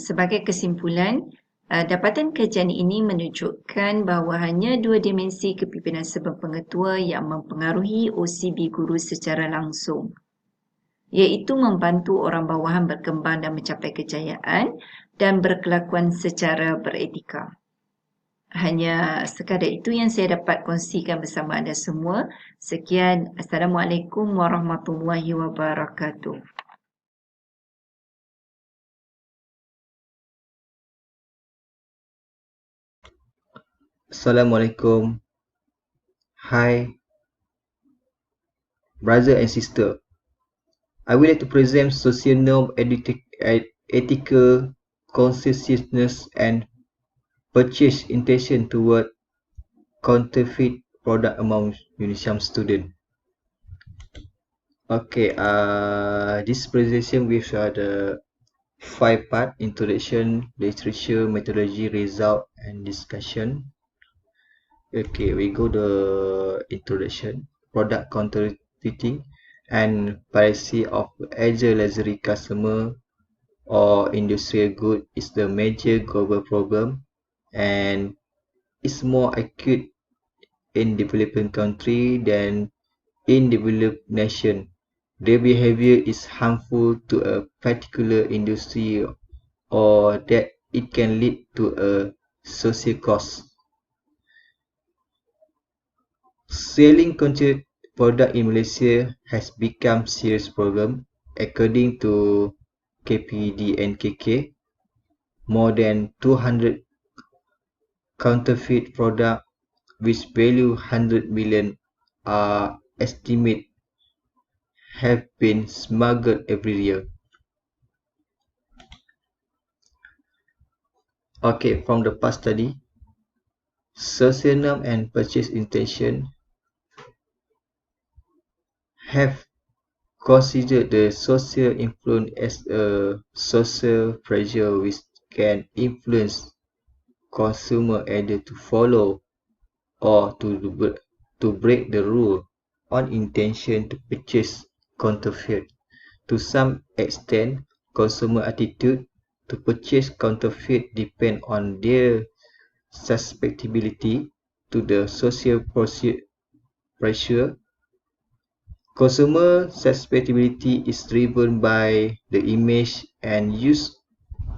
Sebagai kesimpulan, dapatan kajian ini menunjukkan bahawa hanya dua dimensi kepimpinan serba pengetua yang mempengaruhi OCB guru secara langsung, iaitu membantu orang bawahan berkembang dan mencapai kejayaan dan berkelakuan secara beretika. Hanya sekadar itu yang saya dapat kongsikan bersama anda semua. Sekian. Assalamualaikum warahmatullahi wabarakatuh. Assalamualaikum. Hi, brother and sister. I would like to present social norm, ethical conscientiousness, and purchase intention toward counterfeit product among UniSHAMS students. Okay, this presentation with the 5-part: introduction, literature, methodology, result, and discussion. Okay, we go to introduction. Product counterfeiting and piracy of agile luxury customer or industrial good is the major global problem, and it's more acute in developing country than in developed nation. Their behavior is harmful to a particular industry or that it can lead to a social cost. Selling counterfeit product in Malaysia has become serious problem. According to KPD and KK, more than 200 counterfeit product which value 100 million are estimated have been smuggled every year. Okay, from the past study, social norm and purchase intention have considered the social influence as a social pressure which can influence consumer either to follow or to break the rule on intention to purchase counterfeit. To some extent, consumer attitude to purchase counterfeit depend on their susceptibility to the social pressure. Consumer susceptibility is driven by the image and use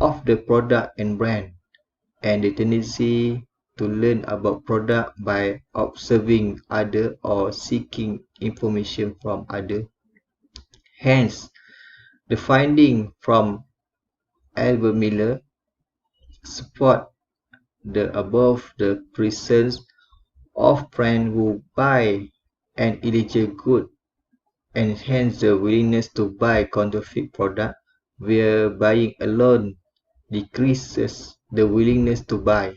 of the product and brand, and the tendency to learn about product by observing other or seeking information from other. Hence, the finding from Albert Miller support the above the presence of friends who buy an illegal good and hence the willingness to buy counterfeit product, where buying alone decreases the willingness to buy.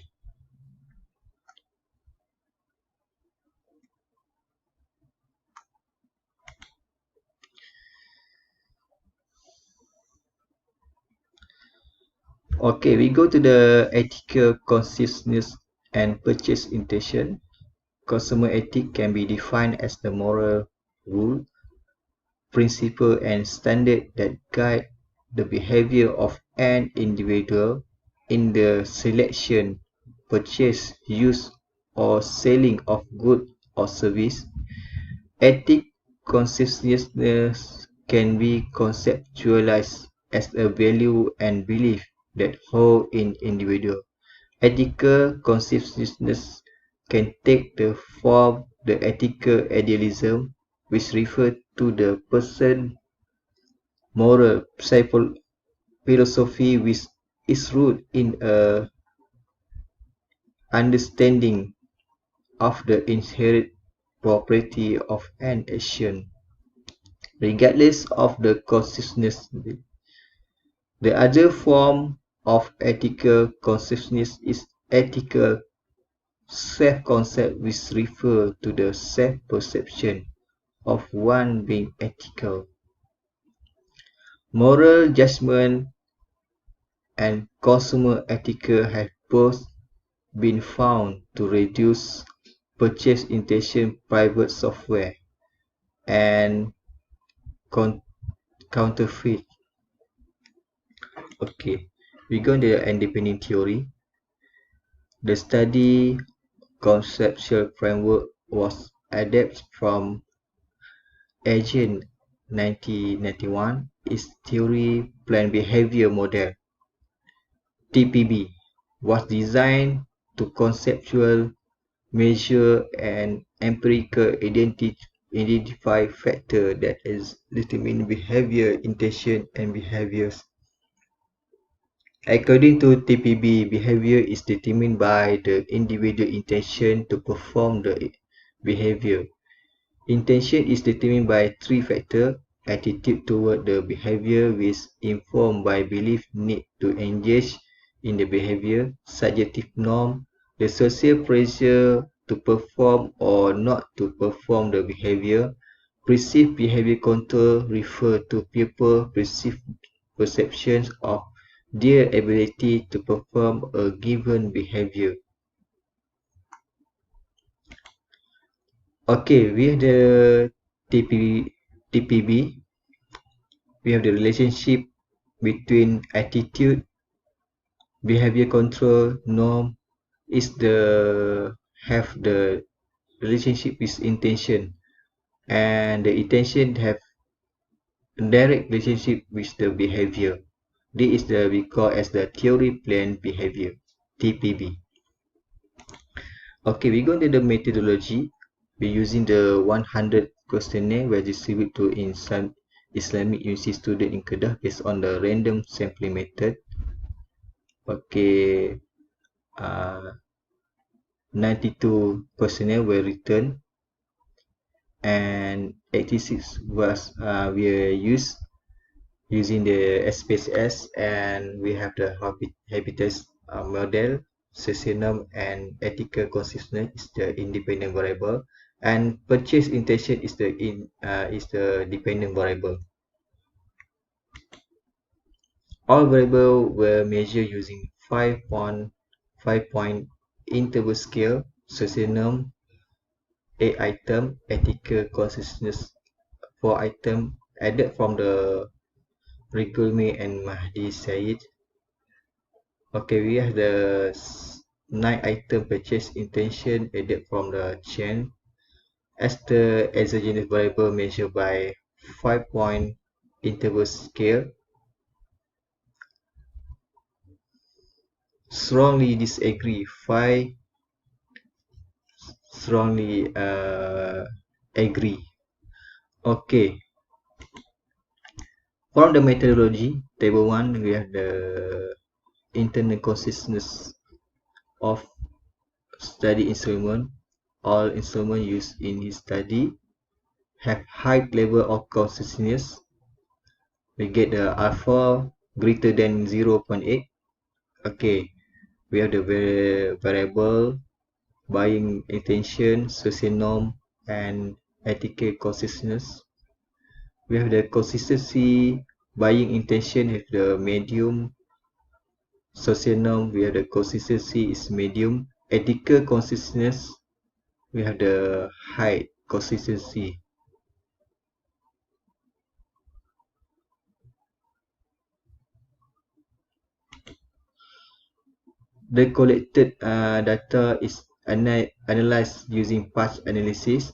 Okay, we go to the ethical consciousness and purchase intention. Consumer ethic can be defined as the moral rule, principle, and standard that guide the behavior of an individual in the selection, purchase, use, or selling of goods or service. Ethic consciousness can be conceptualized as a value and belief that hold in individual. Ethical consciousness can take the form the ethical idealism, which refers to the person moral philosophy which is rooted in a understanding of the inherent property of an action, regardless of the consciousness. The other form of ethical consciousness is ethical self-concept, which refers to the self-perception of one being ethical. Moral judgment and consumer ethics have both been found to reduce purchase intention private software and counterfeit. Okay, we go to the independent theory. The study conceptual framework was adapted from Agent 1991 is theory planned behavior model (TPB) was designed to conceptual measure and empirical identify factors that determine behavior, intention, and behaviors. According to TPB, behavior is determined by the individual intention to perform the behavior. Intention is determined by three factors: attitude toward the behavior, which is informed by belief need to engage in the behavior; subjective norm, the social pressure to perform or not to perform the behavior; perceived behavior control refer to people perceived perceptions of their ability to perform a given behavior. Okay, we have the TPB. We have the relationship between attitude, behavior control, norm is have the relationship with intention, and the intention have direct relationship with the behavior. This is we call as the theory planned behavior, TPB. Okay, we go to the methodology. We're using the 100 questionnaire were distributed to Islamic University student in Kedah based on the random sampling method. Okay, 92 questionnaire were written and 86 was we used using the SPSS, and we have the habitus model, Socionum, and ethical consciousness is the independent variable, and purchase intention is the dependent variable. All variables were measured using 5-point interval scale, Socionum 8 item, ethical consciousness 4 item, added from the Rigulmi and Mahdi Said. Okay, we have the 9 item purchase intention added from the chain as the exogenous variable measured by 5-point interval scale. Strongly disagree, 5 strongly agree. Okay, from the methodology, table 1, we have the internal consciousness of study instrument. All instruments used in his study have high level of consciousness. We get the alpha greater than 0.8. Okay, we have the variable buying intention, social norm, and ethical consciousness. We have the consistency buying intention have the medium, social norm we have the consistency is medium, ethical consciousness we have the high consistency. The collected data is analyzed using patch analysis,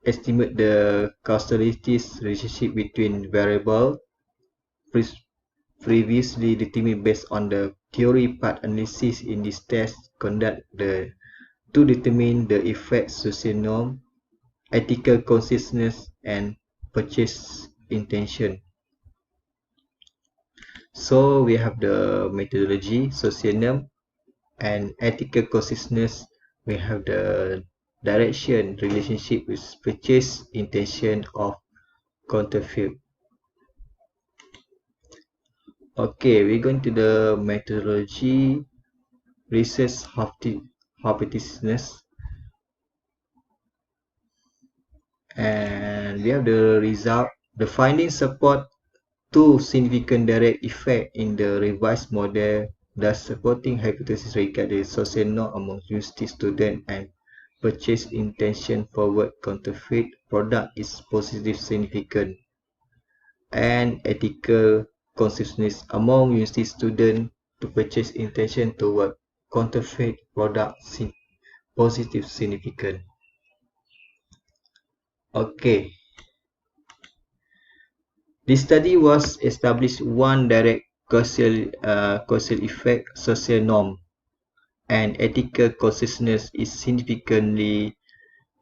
estimate the causalities relationship between variable previously determined based on the theory path analysis. In this test, conduct to determine the effect social norm, ethical consciousness, and purchase intention. So we have the methodology, social norm, and ethical consciousness. We have the direction relationship with purchase intention of counterfeit. Okay, we're going to the methodology, research hypothesis, and we have the result. The findings support two significant direct effects in the revised model, thus supporting hypothesis regarding social norm among university students and purchase intention forward counterfeit product is positive significant and ethical consciousness among university students to purchase intention toward counterfeit product positive significant. Okay. This study was established one direct causal effect social norm and ethical consciousness is significantly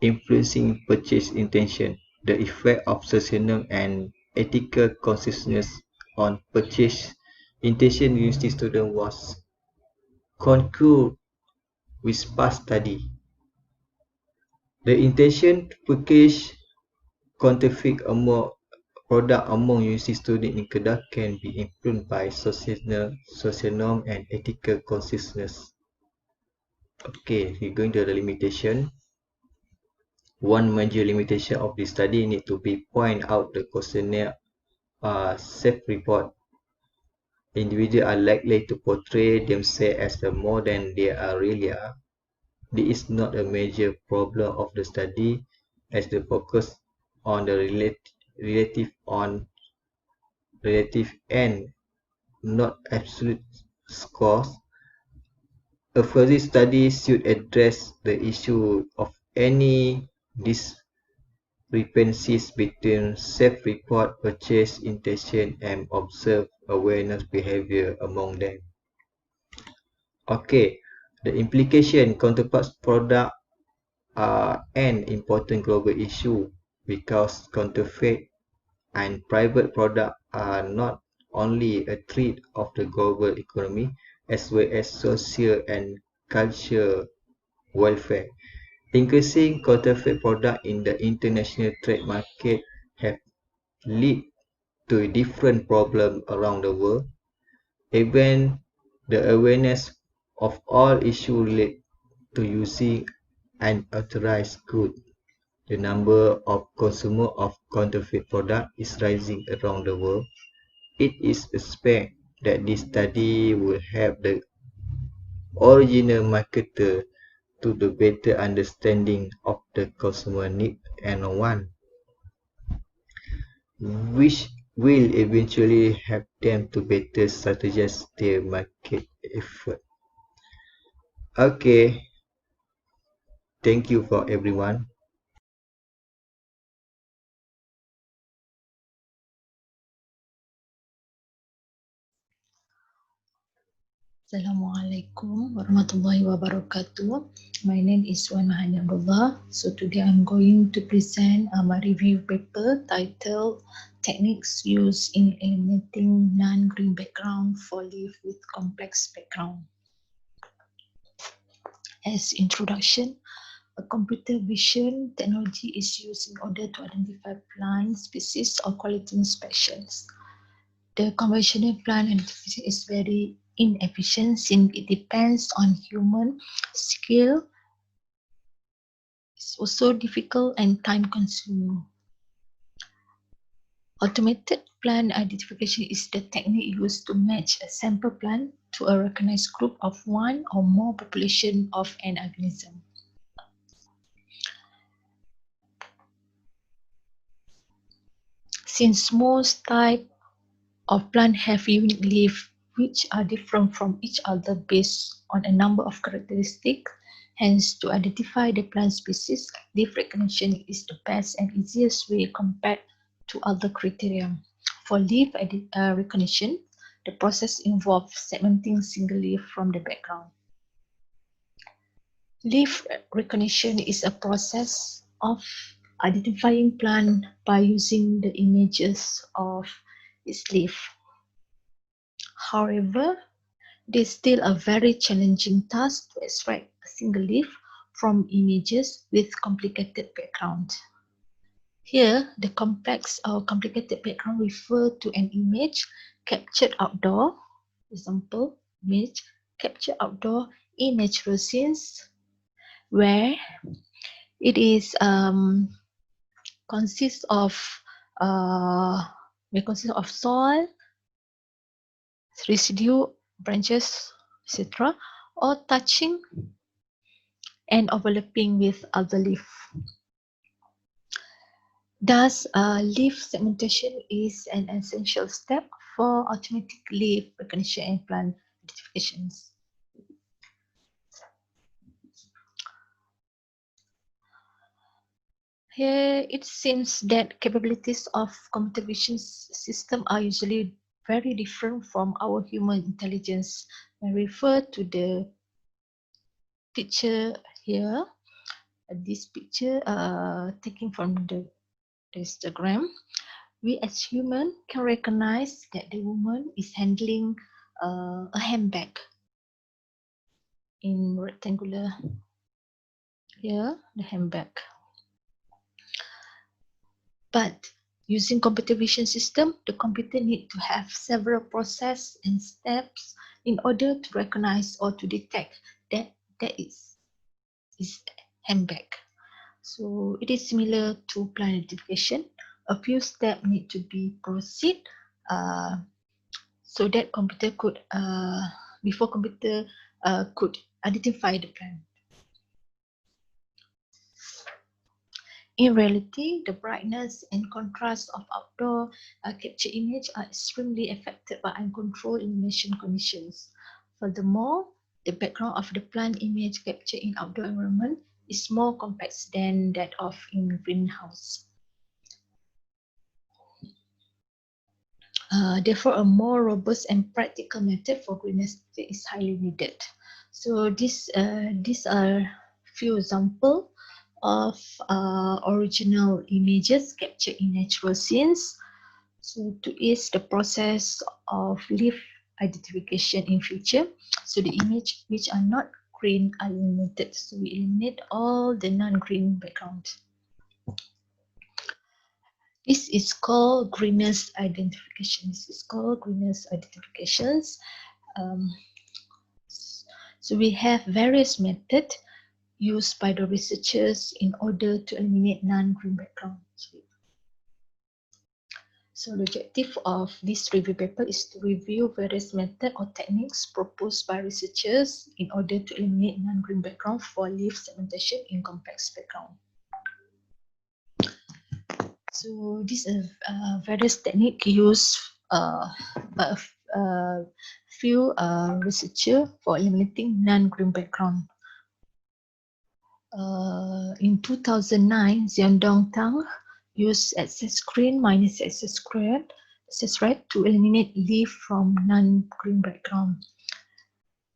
influencing purchase intention. The effect of social norm and ethical consciousness on purchase intention university student was concurred with past study. The intention to purchase counterfeit product among university students in Kedah can be influenced by social norm and ethical consciousness. Okay, we're going to the limitation. One major limitation of this study need to be point out the questionnaire self-report. Individuals are likely to portray themselves as more than they are really are. This is not a major problem of the study as the focus on the relative and not absolute scores. A further study should address the issue of any discrepancies between self-report purchase intention and observed awareness behavior among them. Okay, the implication counterparts product are an important global issue because counterfeit and private products are not only a threat of the global economy as well as social and cultural welfare. Increasing counterfeit products in the international trade market have led to a different problem around the world. Even the awareness of all issues related to using unauthorized goods. The number of consumers of counterfeit products is rising around the world. It is expected that this study will help the original marketer to the better understanding of the consumer need and want, which will eventually help them to better strategize their market effort. Okay, thank you for everyone. Assalamualaikum warahmatullahi wabarakatuh. My name is Wan Mahani Abdullah. So today I'm going to present my review paper titled Techniques Used in Eliminating Non-Green Background for Leaf with Complex Background. As introduction, a computer vision technology is used in order to identify plant species or quality inspections. The conventional plant identification is very inefficient since it depends on human skill. It's also difficult and time consuming. Automated plant identification is the technique used to match a sample plant to a recognized group of one or more population of an organism. Since most types of plants have unique leaves which are different from each other based on a number of characteristics, hence to identify the plant species, leaf recognition is the best and easiest way compared to other criteria. For leaf recognition, the process involves segmenting single leaf from the background. Leaf recognition is a process of identifying plant by using the images of its leaf. However, it is still a very challenging task to extract a single leaf from images with complicated background. Here, the complex or complicated background refer to an image captured outdoor, example, image captured outdoor in natural scenes, where it is consists of may consist of soil, residue, branches, etc., or touching and overlapping with other leaf. Thus, leaf segmentation is an essential step for automatic leaf recognition and plant identifications. Here, it seems that capabilities of computer vision system are usually very different from our human intelligence. I refer to the picture here. This picture taken from the Instagram. We as human can recognize that the woman is handling a handbag in rectangular here, the handbag. But using computer vision system, the computer need to have several process and steps in order to recognize or to detect that that is handbag. So it is similar to plant identification. A few steps need to be proceed so that computer could before computer could identify the plant. In reality, the brightness and contrast of outdoor capture image are extremely affected by uncontrolled illumination conditions. Furthermore, the background of the plant image captured in outdoor environment is more complex than that of in greenhouse. Therefore, a more robust and practical method for greenhouse is highly needed. So these are few examples of original images captured in natural scenes, so to ease the process of leaf identification in future. So the image which are not green are eliminated. So we eliminate all the non-green background. This is called greenhouse identification. This is called greenhouse identifications. So we have various methods used by the researchers in order to eliminate non-green background. So the objective of this review paper is to review various methods or techniques proposed by researchers in order to eliminate non-green background for leaf segmentation in complex background. So these are various techniques used by a few researchers for eliminating non-green background. In 2009, Xiaodong Tang used access screen minus access squared access rate to eliminate leaf from non-green background.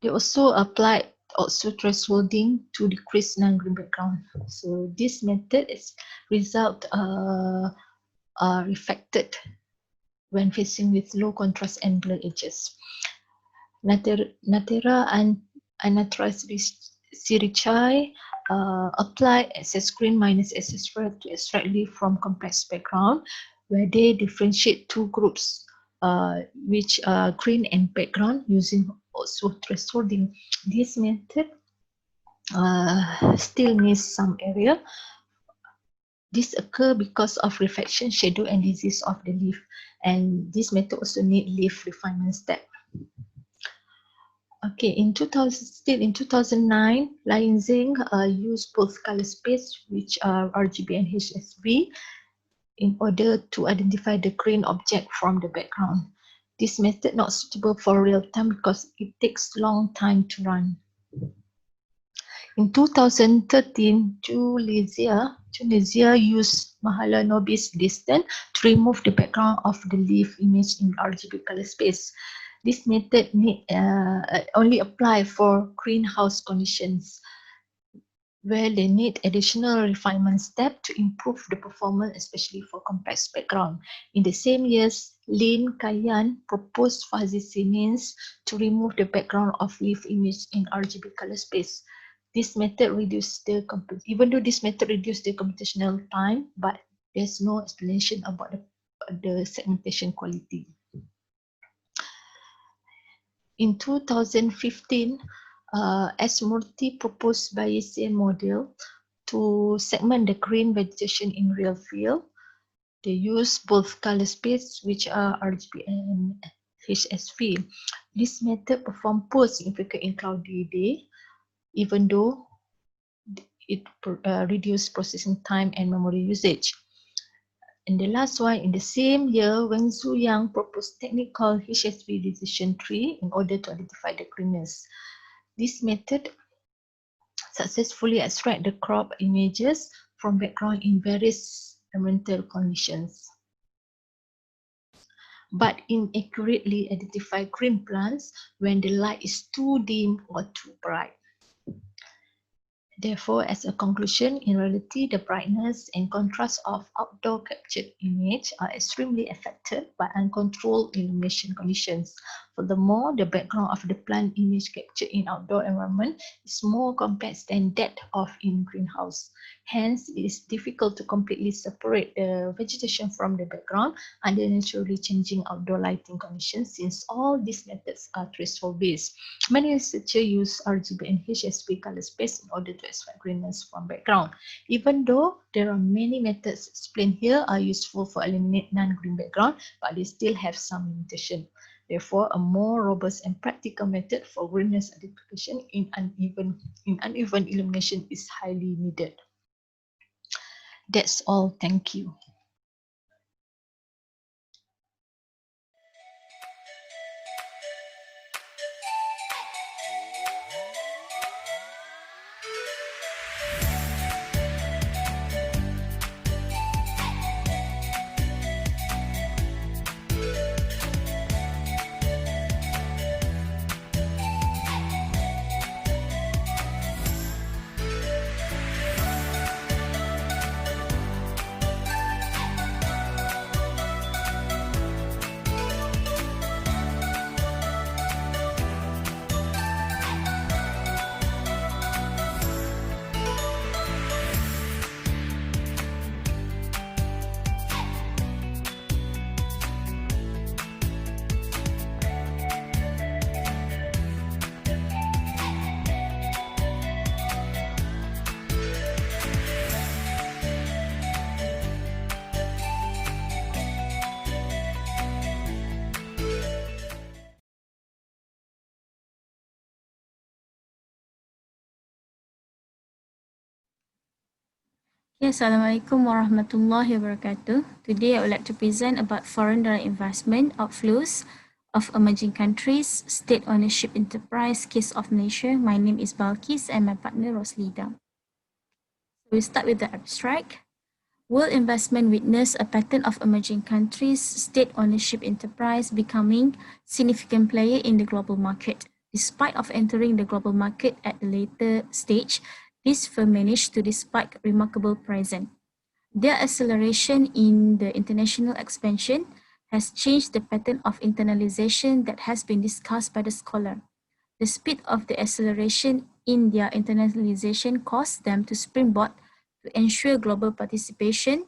They also applied thresholding to decrease non-green background. So this method is result are reflected when facing with low contrast and blur edges. Natera and Anatras Sirichai apply access screen minus access squared to extract leaf from complex background, where they differentiate two groups which are green and background using also thresholding. This method still needs some area. This occurs because of reflection, shadow, and disease of the leaf, and this method also need leaf refinement step. Okay, in 2009, Liang Zheng used both color space, which are RGB and HSV, in order to identify the green object from the background. This method not suitable for real time because it takes long time to run. In 2013, Tunisia used Mahalanobis distance to remove the background of the leaf image in RGB color space. This method only apply for greenhouse conditions, where they need additional refinement step to improve the performance, especially for complex background. In the same years, Lin Kayan proposed fuzzy scenes to remove the background of leaf image in RGB color space. This method reduced the computational time, but there's no explanation about the segmentation quality. In 2015, S. Murthy proposed Bayesian model to segment the green vegetation in real field. They use both color space, which are RGB and HSV. This method performs poor significant in cloudy day, even though it reduces processing time and memory usage. And the last one, in the same year, Wen Zuyang proposed technique called HSV decision tree in order to identify the greenness. This method successfully extract the crop images from background in various environmental conditions, but inaccurately identify green plants when the light is too dim or too bright. Therefore, as a conclusion, in reality, the brightness and contrast of outdoor captured image are extremely affected by uncontrolled illumination conditions. Furthermore, the background of the plant image captured in outdoor environment is more complex than that of in greenhouse. Hence, it is difficult to completely separate the vegetation from the background under naturally changing outdoor lighting conditions, since all these methods are threshold-based. Many researchers use RGB and HSV color space in order to extract greenness from background. Even though there are many methods explained here are useful for eliminate non-green background, but they still have some limitation. Therefore, a more robust and practical method for greenness identification in uneven illumination is highly needed. That's all. Thank you. Assalamualaikum warahmatullahi wabarakatuh. Today I would like to present about foreign direct investment outflows of emerging countries, state ownership enterprise, case of Malaysia. My name is Balkis and my partner Roslida. We start with the abstract. World investment witnessed a pattern of emerging countries, state ownership enterprise becoming significant player in the global market. Despite of entering the global market at a later stage, this firm managed to display remarkable presence. Their acceleration in the international expansion has changed the pattern of internalization that has been discussed by the scholar. The speed of the acceleration in their internalization caused them to springboard to ensure global participation,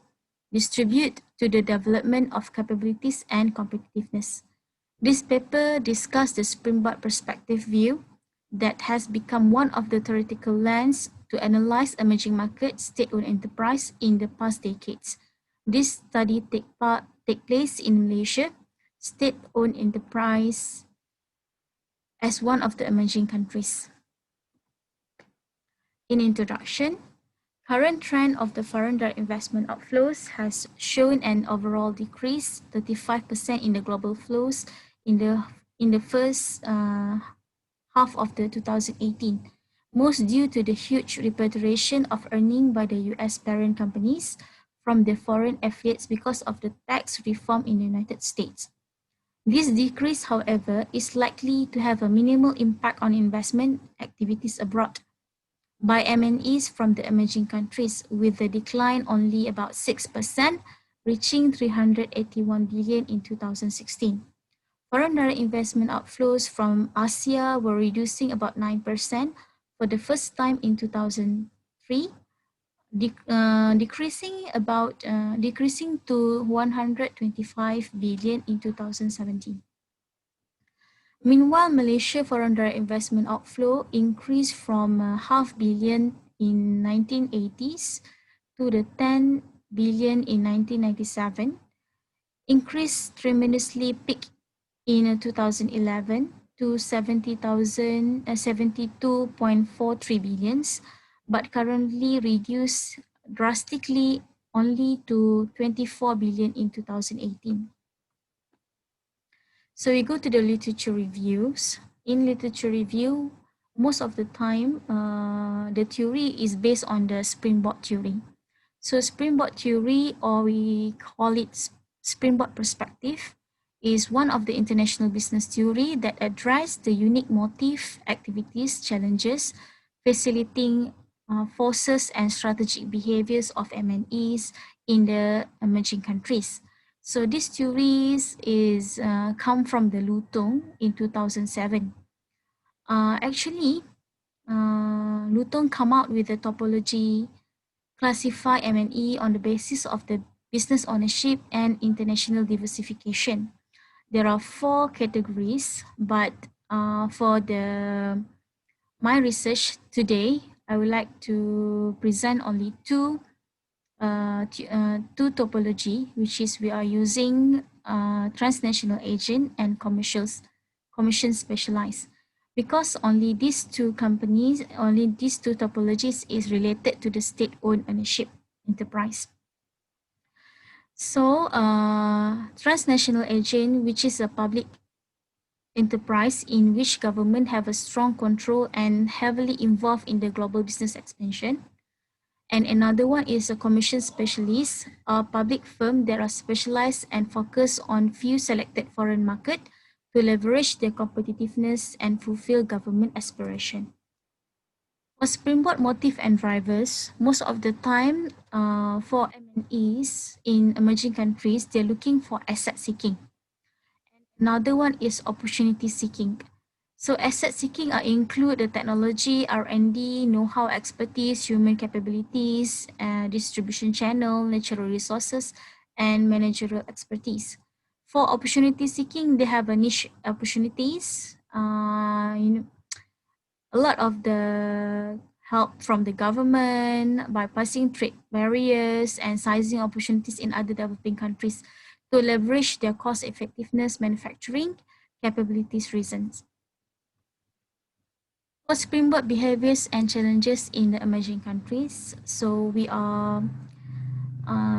distribute to the development of capabilities and competitiveness. This paper discussed the springboard perspective view that has become one of the theoretical lens to analyze emerging market state-owned enterprise in the past decades. This study take place in Malaysia, state-owned enterprise as one of the emerging countries. In introduction, current trend of the foreign direct investment outflows has shown an overall decrease, 35% in the global flows in the first half of the 2018, most due to the huge repatriation of earning by the US parent companies from the foreign affiliates because of the tax reform in the United States. This decrease, however, is likely to have a minimal impact on investment activities abroad by MNEs from the emerging countries, with the decline only about 6%, reaching 381 billion in 2016. Foreign direct investment outflows from Asia were reducing about 9% for the first time in 2003, decreasing to 125 billion in 2017. Meanwhile, Malaysia foreign direct investment outflow increased from 500 million in 1980s to the 10 billion in 1997, increased tremendously, peak in 2011 to 72.43 billions, but currently reduced drastically only to 24 billion in 2018. So we go to the literature reviews. In literature review, most of the time, the theory is based on the springboard theory. So springboard theory, or we call it springboard perspective, is one of the international business theory that address the unique motive, activities, challenges, facilitating forces and strategic behaviors of MNEs in the emerging countries. So these theories is come from the Lutong in 2007. Actually, Lutong come out with a topology, classify MNE on the basis of the business ownership and international diversification. There are 4 categories, but for my research today, I would like to present only two topology, which is we are using transnational agent and commission specialized. Because only these two topologies is related to the state-owned ownership enterprise. So transnational agent, which is a public enterprise in which government have a strong control and heavily involved in the global business expansion. And another one is a commission specialist, a public firm that are specialized and focus on few selected foreign market to leverage their competitiveness and fulfill government aspiration. For springboard motive and drivers, most of the time for MNEs in emerging countries, they're looking for asset seeking. Another one is opportunity seeking. So asset seeking include the technology, R&D, know-how, expertise, human capabilities, distribution channel, natural resources, and managerial expertise. For opportunity seeking, they have a niche opportunities. A lot of the help from the government, bypassing trade barriers and seizing opportunities in other developing countries to leverage their cost effectiveness manufacturing capabilities reasons. For springboard behaviors and challenges in the emerging countries, so we are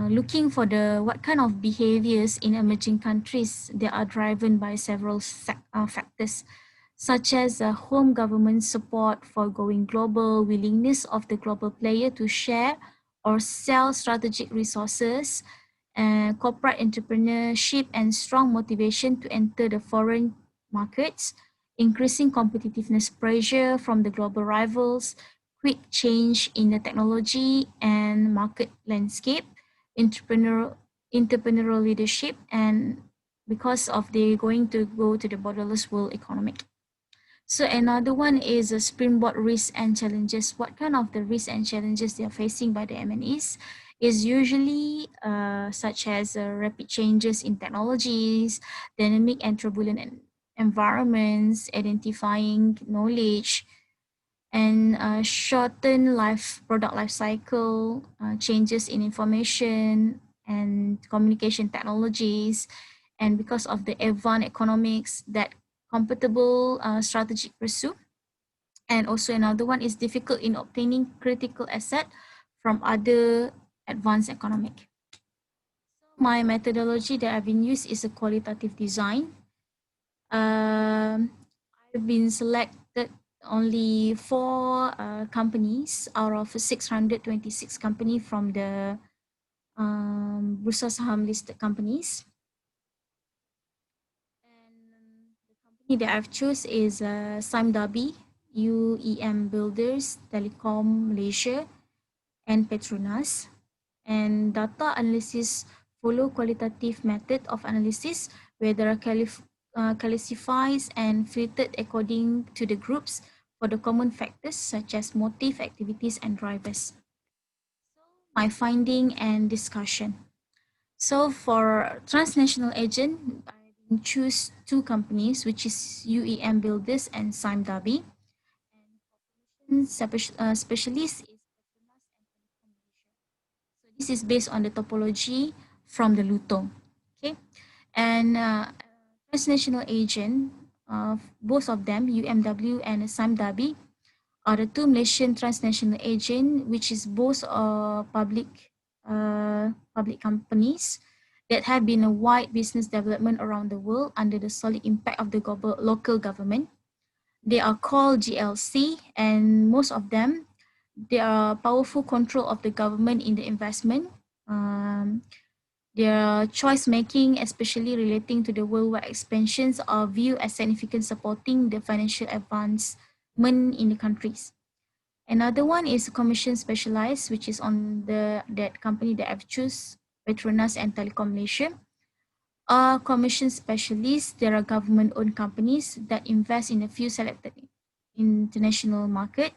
looking for what kind of behaviors in emerging countries that are driven by several factors, such as home government support for going global, willingness of the global player to share or sell strategic resources, corporate entrepreneurship, and strong motivation to enter the foreign markets, increasing competitiveness pressure from the global rivals, quick change in the technology and market landscape, entrepreneurial leadership, and because of they going to go to the borderless world economic. So another one is a springboard risks and challenges. What kind of the risks and challenges they are facing by the MNEs is usually such as rapid changes in technologies, dynamic and turbulent environments, identifying knowledge, and shorten product life cycle, changes in information and communication technologies, and because of the advanced economics that compatible strategic pursuit. And also another one is difficult in obtaining critical asset from other advanced economic. So my methodology that I've been used is a qualitative design. I've been selected only 4 companies out of 626 companies from the Bursa Saham listed companies. The company that I've chosen is Simdabi, UEM Builders, Telecom Malaysia, and Petronas. And data analysis follow qualitative method of analysis where there are classifies and filtered according to the groups for the common factors such as motive, activities, and drivers. So my finding and discussion. So for transnational agent, I choose 2 companies, which is UEM Builders and Simdabi. And for commission specialist is Petronas and Telecom Malaysia. So This is based on the topology from the Lutong. Okay, and transnational agent, both of them, UMW and SAMDABI, are the two Malaysian transnational agent, which is both public companies that have been a wide business development around the world under the solid impact of the local government. They are called GLC, and most of them, they are powerful control of the government in the investment. Their choice making, especially relating to the worldwide expansions, are viewed as significant supporting the financial advancement in the countries. Another one is Commission Specialized, which is on that company that I've choose, Petronas and Telekom Malaysia. Commission specialists, there are government-owned companies that invest in a few selected international market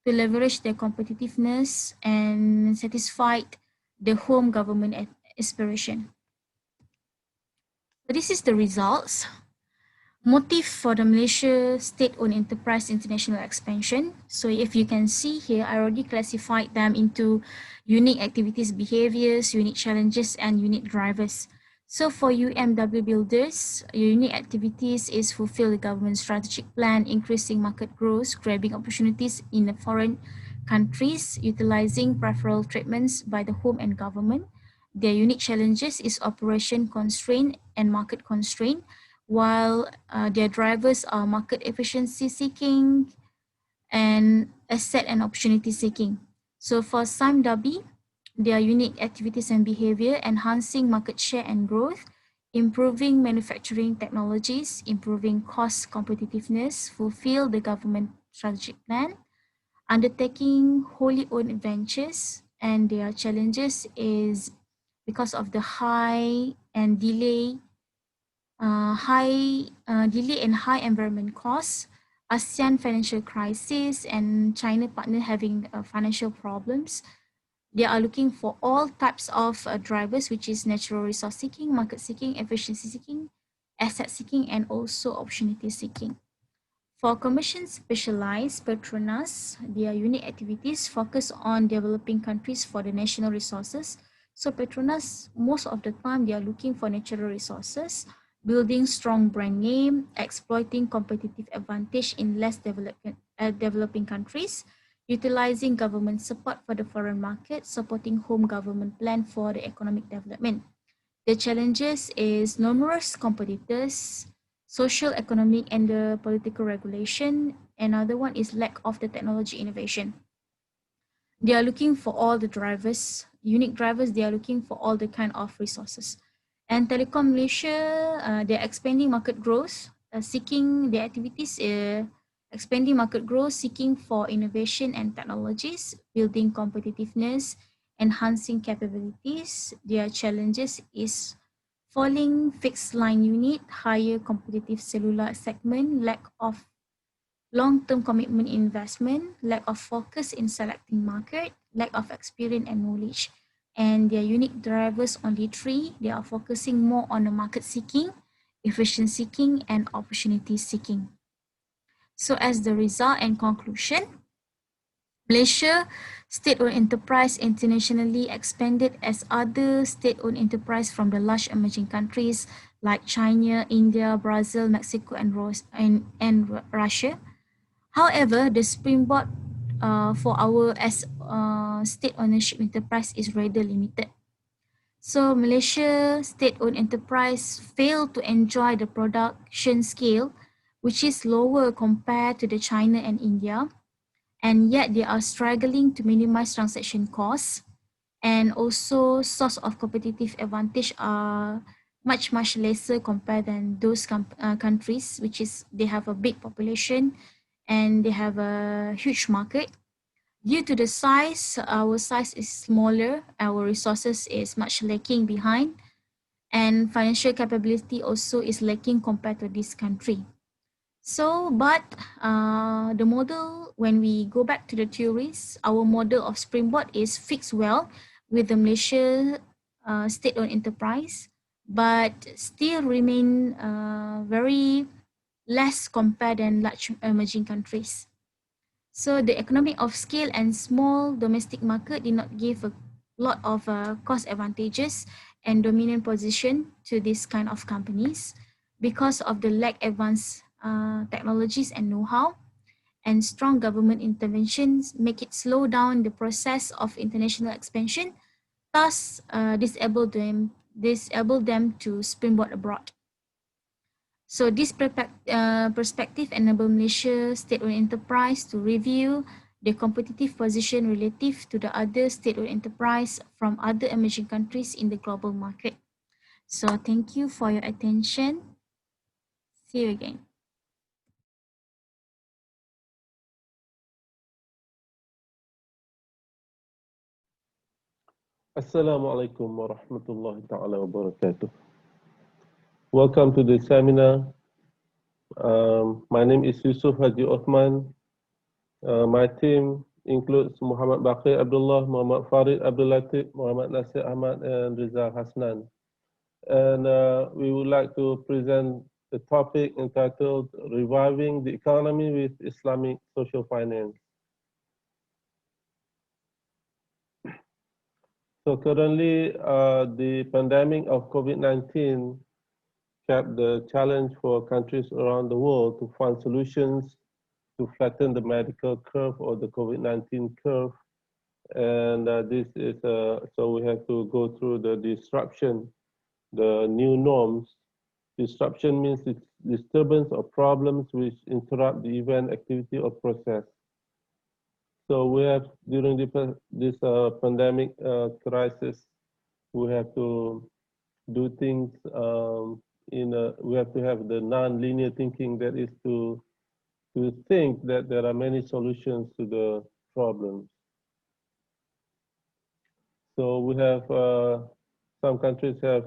to leverage their competitiveness and satisfy the home government aspiration. So this is the results. Motive for the Malaysia state-owned enterprise international expansion. So if you can see here, I already classified them into unique activities, behaviors, unique challenges, and unique drivers. So for UMW builders, unique activities is fulfill the government strategic plan, increasing market growth, grabbing opportunities in the foreign countries, utilizing preferential treatments by the home and government. Their unique challenges is operation constraint and market constraint, while their drivers are market efficiency seeking and asset and opportunity seeking. So for SAMDABI, their unique activities and behavior, enhancing market share and growth, improving manufacturing technologies, improving cost competitiveness, fulfill the government strategic plan, undertaking wholly owned ventures, and their challenges is because of the high delay and high environment costs, ASEAN financial crisis, and China partner having financial problems. They are looking for all types of drivers, which is natural resource seeking, market seeking, efficiency seeking, asset seeking, and also opportunity seeking. For Commission Specialized Petronas, their unique activities focus on developing countries for the national resources. So Petronas, most of the time, they are looking for natural resources, building strong brand name, exploiting competitive advantage in less developing countries, utilizing government support for the foreign market, supporting home government plan for the economic development. The challenges is numerous competitors, social, economic, and the political regulation. Another one is lack of the technology innovation. They are looking for all the drivers, unique drivers, they are looking for all the kind of resources. And Telekom Malaysia, they're expanding market growth, seeking the activities, expanding market growth, seeking for innovation and technologies, building competitiveness, enhancing capabilities. Their challenges is falling fixed line unit, higher competitive cellular segment, lack of long-term commitment investment, lack of focus in selecting market, lack of experience and knowledge. And their unique drivers only three. They are focusing more on the market seeking, efficiency seeking, and opportunity seeking. So as the result and conclusion, Malaysia state-owned enterprise internationally expanded as other state-owned enterprise from the large emerging countries like China, India, Brazil, Mexico, and Russia. However, the springboard for our state ownership enterprise is rather limited. So Malaysia state-owned enterprise failed to enjoy the production scale, which is lower compared to the China and India, and yet they are struggling to minimize transaction costs, and also source of competitive advantage are much lesser compared than those countries, which is they have a big population and they have a huge market. Due to the size, our size is smaller, our resources is much lacking behind, and financial capability also is lacking compared to this country. So, but the model, when we go back to the theories, our model of springboard is fixed well with the Malaysia state-owned enterprise, but still remain very less compared than large emerging countries. So the economic of scale and small domestic market did not give a lot of cost advantages and dominant position to this kind of companies because of the lack advanced technologies and know-how, and strong government interventions make it slow down the process of international expansion, thus disable them to springboard abroad. So this perspective enable Malaysia state-owned enterprise to review the competitive position relative to the other state-owned enterprise from other emerging countries in the global market. So thank you for your attention. See you again. Assalamualaikum warahmatullahi ta'ala wabarakatuh. Welcome to the seminar. My name is Yusuf Haji Osman. My team includes Muhammad Baqir Abdullah, Muhammad Farid Abdul Latif, Muhammad Nasir Ahmad, and Rizal Hasnan. And we would like to present the topic entitled Reviving the Economy with Islamic Social Finance. So currently, the pandemic of COVID-19 kept the challenge for countries around the world to find solutions to flatten the medical curve or the COVID-19 curve. And this is, so we have to go through the disruption, the new norms. Disruption means it's disturbance or problems which interrupt the event, activity, or process. So we have, during this pandemic crisis, we have to do things we have to have the non-linear thinking, that is to think that there are many solutions to the problems. So we have, some countries have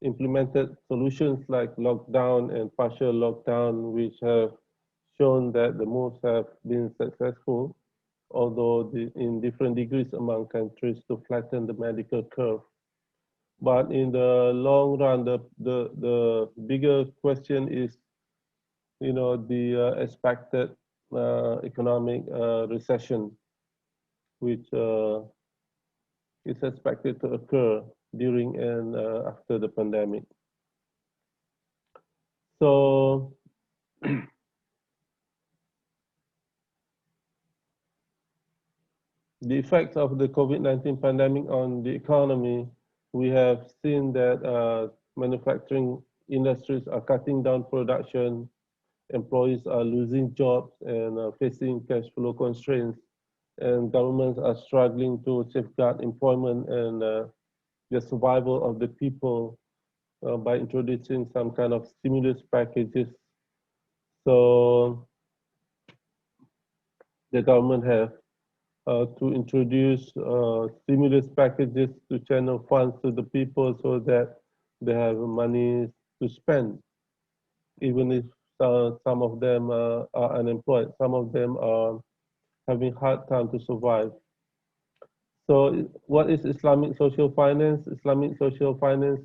implemented solutions like lockdown and partial lockdown, which have shown that the moves have been successful, although in different degrees among countries, to flatten the medical curve. But in the long run, the bigger question is, the expected economic recession, which is expected to occur during and after the pandemic. So the effects of the COVID-19 pandemic on the economy, we have seen that manufacturing industries are cutting down production, employees are losing jobs and facing cash flow constraints, and governments are struggling to safeguard employment and the survival of the people by introducing some kind of stimulus packages. So the government have to introduce stimulus packages to channel funds to the people so that they have money to spend, even if some of them are unemployed. Some of them are having hard time to survive. So what is Islamic social finance? Islamic social finance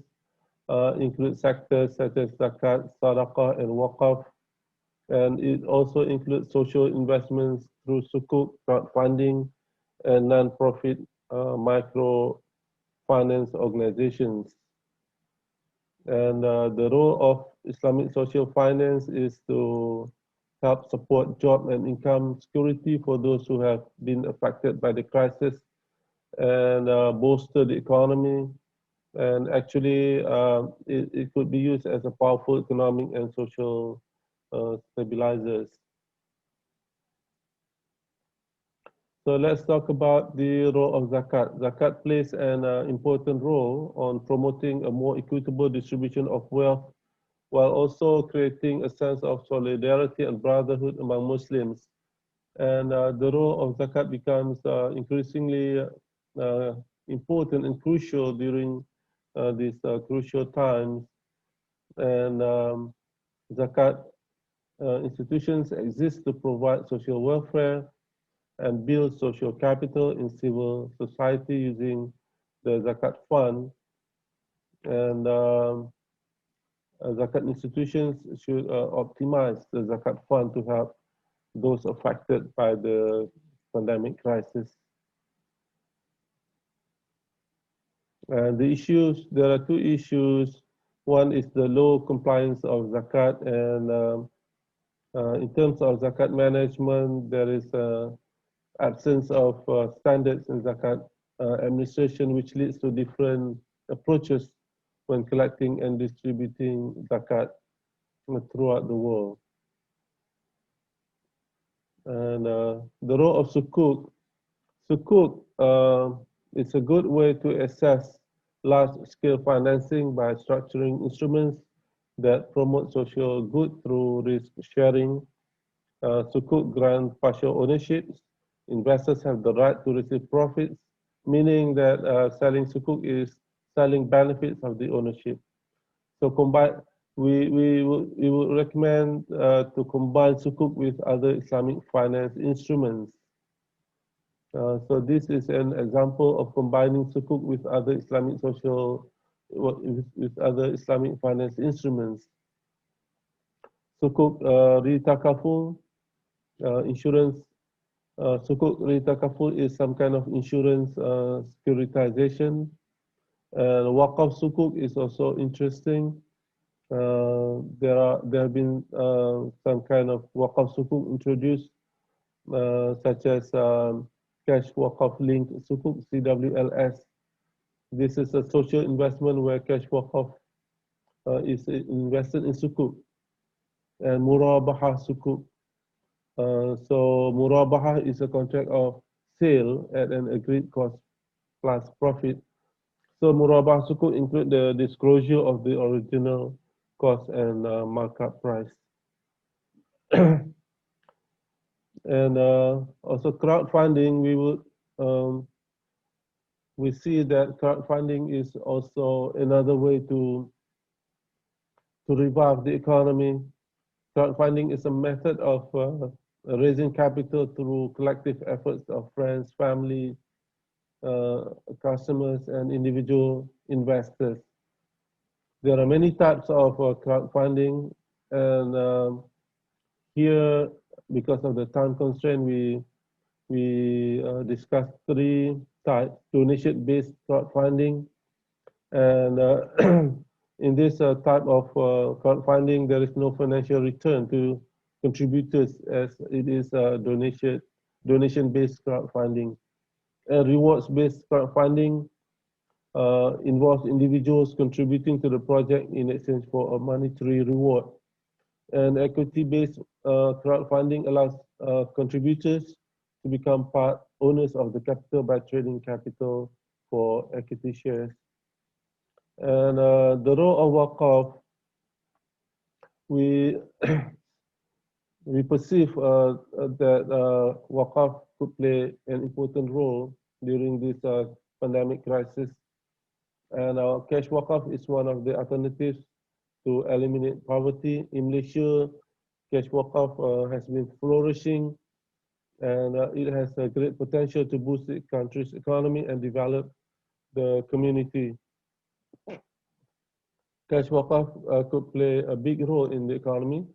includes sectors such as zakat, sadaqah, and waqaf. And it also includes social investments through sukuk, crowdfunding, and non-profit microfinance organizations. And the role of Islamic social finance is to help support job and income security for those who have been affected by the crisis, and bolster the economy. And actually, it could be used as a powerful economic and social stabilizers. So let's talk about the role of zakat. Zakat plays an important role on promoting a more equitable distribution of wealth, while also creating a sense of solidarity and brotherhood among Muslims. And the role of zakat becomes increasingly important and crucial during these crucial times. And zakat institutions exist to provide social welfare and build social capital in civil society using the zakat fund. And zakat institutions should optimize the zakat fund to help those affected by the pandemic crisis. And there are two issues. One is the low compliance of zakat, and in terms of zakat management, there is absence of standards in zakat administration, which leads to different approaches when collecting and distributing zakat throughout the world. And the role of sukuk. Sukuk is a good way to assess large-scale financing by structuring instruments that promote social good through risk sharing. Sukuk grant partial ownerships. Investors have the right to receive profits, meaning that selling sukuk is selling benefits of the ownership. So we would recommend to combine sukuk with other Islamic finance instruments. So this is an example of combining sukuk with other Islamic with other Islamic finance instruments. Sukuk ritakaful, insurance. Sukuk ritakaful is some kind of insurance securitization. And waqaf sukuk is also interesting. There have been some kind of waqaf sukuk introduced, such as cash waqaf linked sukuk, CWLS. This is a social investment where cash waqaf is invested in sukuk. And murabaha sukuk. So murabaha is a contract of sale at an agreed cost plus profit. So murabaha sukuk include the disclosure of the original cost and markup price. And also crowdfunding, we see that crowdfunding is also another way to revive the economy. Crowdfunding is a method of raising capital through collective efforts of friends, family, customers, and individual investors. There are many types of crowdfunding, and here, because of the time constraint, we discussed three types: donation-based crowdfunding, and in this type of crowdfunding, there is no financial return to contributors, as it is donation-based crowdfunding. Rewards-based crowdfunding involves individuals contributing to the project in exchange for a monetary reward. And equity-based crowdfunding allows contributors to become part owners of the capital by trading capital for equity shares. And the role of waqaf, we we perceive that waqaf could play an important role during this pandemic crisis. And cash waqaf is one of the alternatives to eliminate poverty. In Malaysia, cash waqaf has been flourishing, and it has a great potential to boost the country's economy and develop the community. Cash waqaf could play a big role in the economy.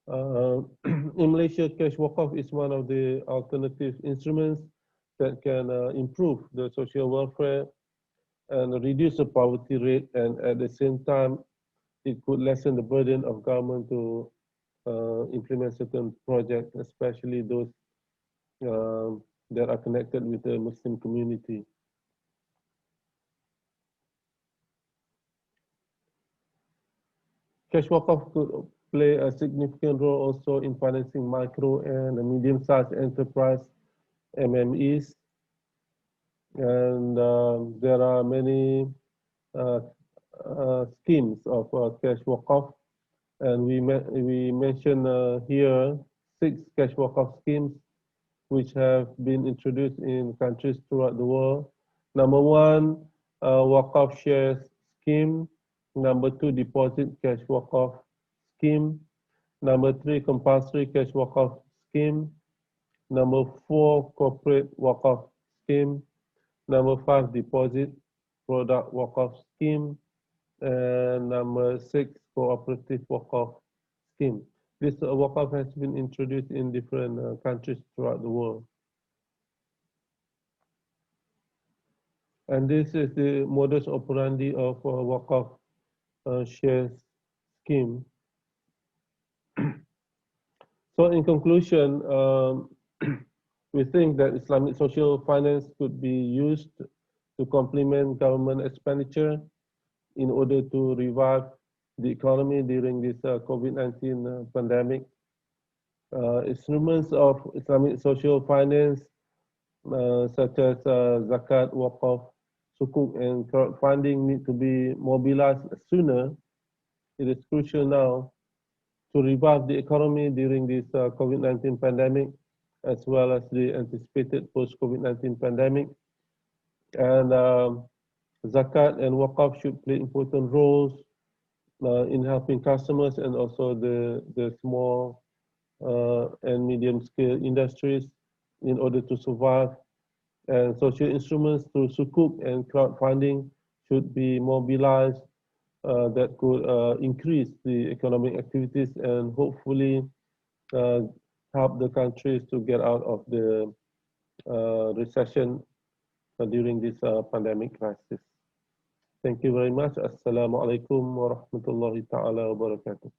In Malaysia, cash waqaf is one of the alternative instruments that can improve the social welfare and reduce the poverty rate, and at the same time, it could lessen the burden of government to implement certain projects, especially those that are connected with the Muslim community. Cash waqaf could play a significant role also in financing micro and medium-sized enterprise, MMEs. And there are many schemes of cash waqaf, and we mention here 6 cash waqaf schemes which have been introduced in countries throughout the world. Number 1, waqaf shares scheme. Number 2, deposit cash waqaf scheme. Number 3, compulsory cash waqaf scheme. Number 4, corporate waqaf scheme. Number 5, deposit product waqaf scheme. And number 6, cooperative waqaf scheme. This waqaf has been introduced in different countries throughout the world. And this is the modus operandi of Waqaf shares scheme. So in conclusion, we think that Islamic social finance could be used to complement government expenditure in order to revive the economy during this COVID-19 pandemic. Instruments of Islamic social finance such as zakat, waqaf, sukuk, and crowdfunding need to be mobilized sooner. It is crucial now to revive the economy during this COVID-19 pandemic, as well as the anticipated post-COVID-19 pandemic. And zakat and waqaf should play important roles in helping customers and also the small and medium-scale industries in order to survive. And social instruments through sukuk and crowdfunding should be mobilized that could increase the economic activities and hopefully help the countries to get out of the recession during this pandemic crisis. Thank you very much. Assalamualaikum warahmatullahi ta'ala wabarakatuh.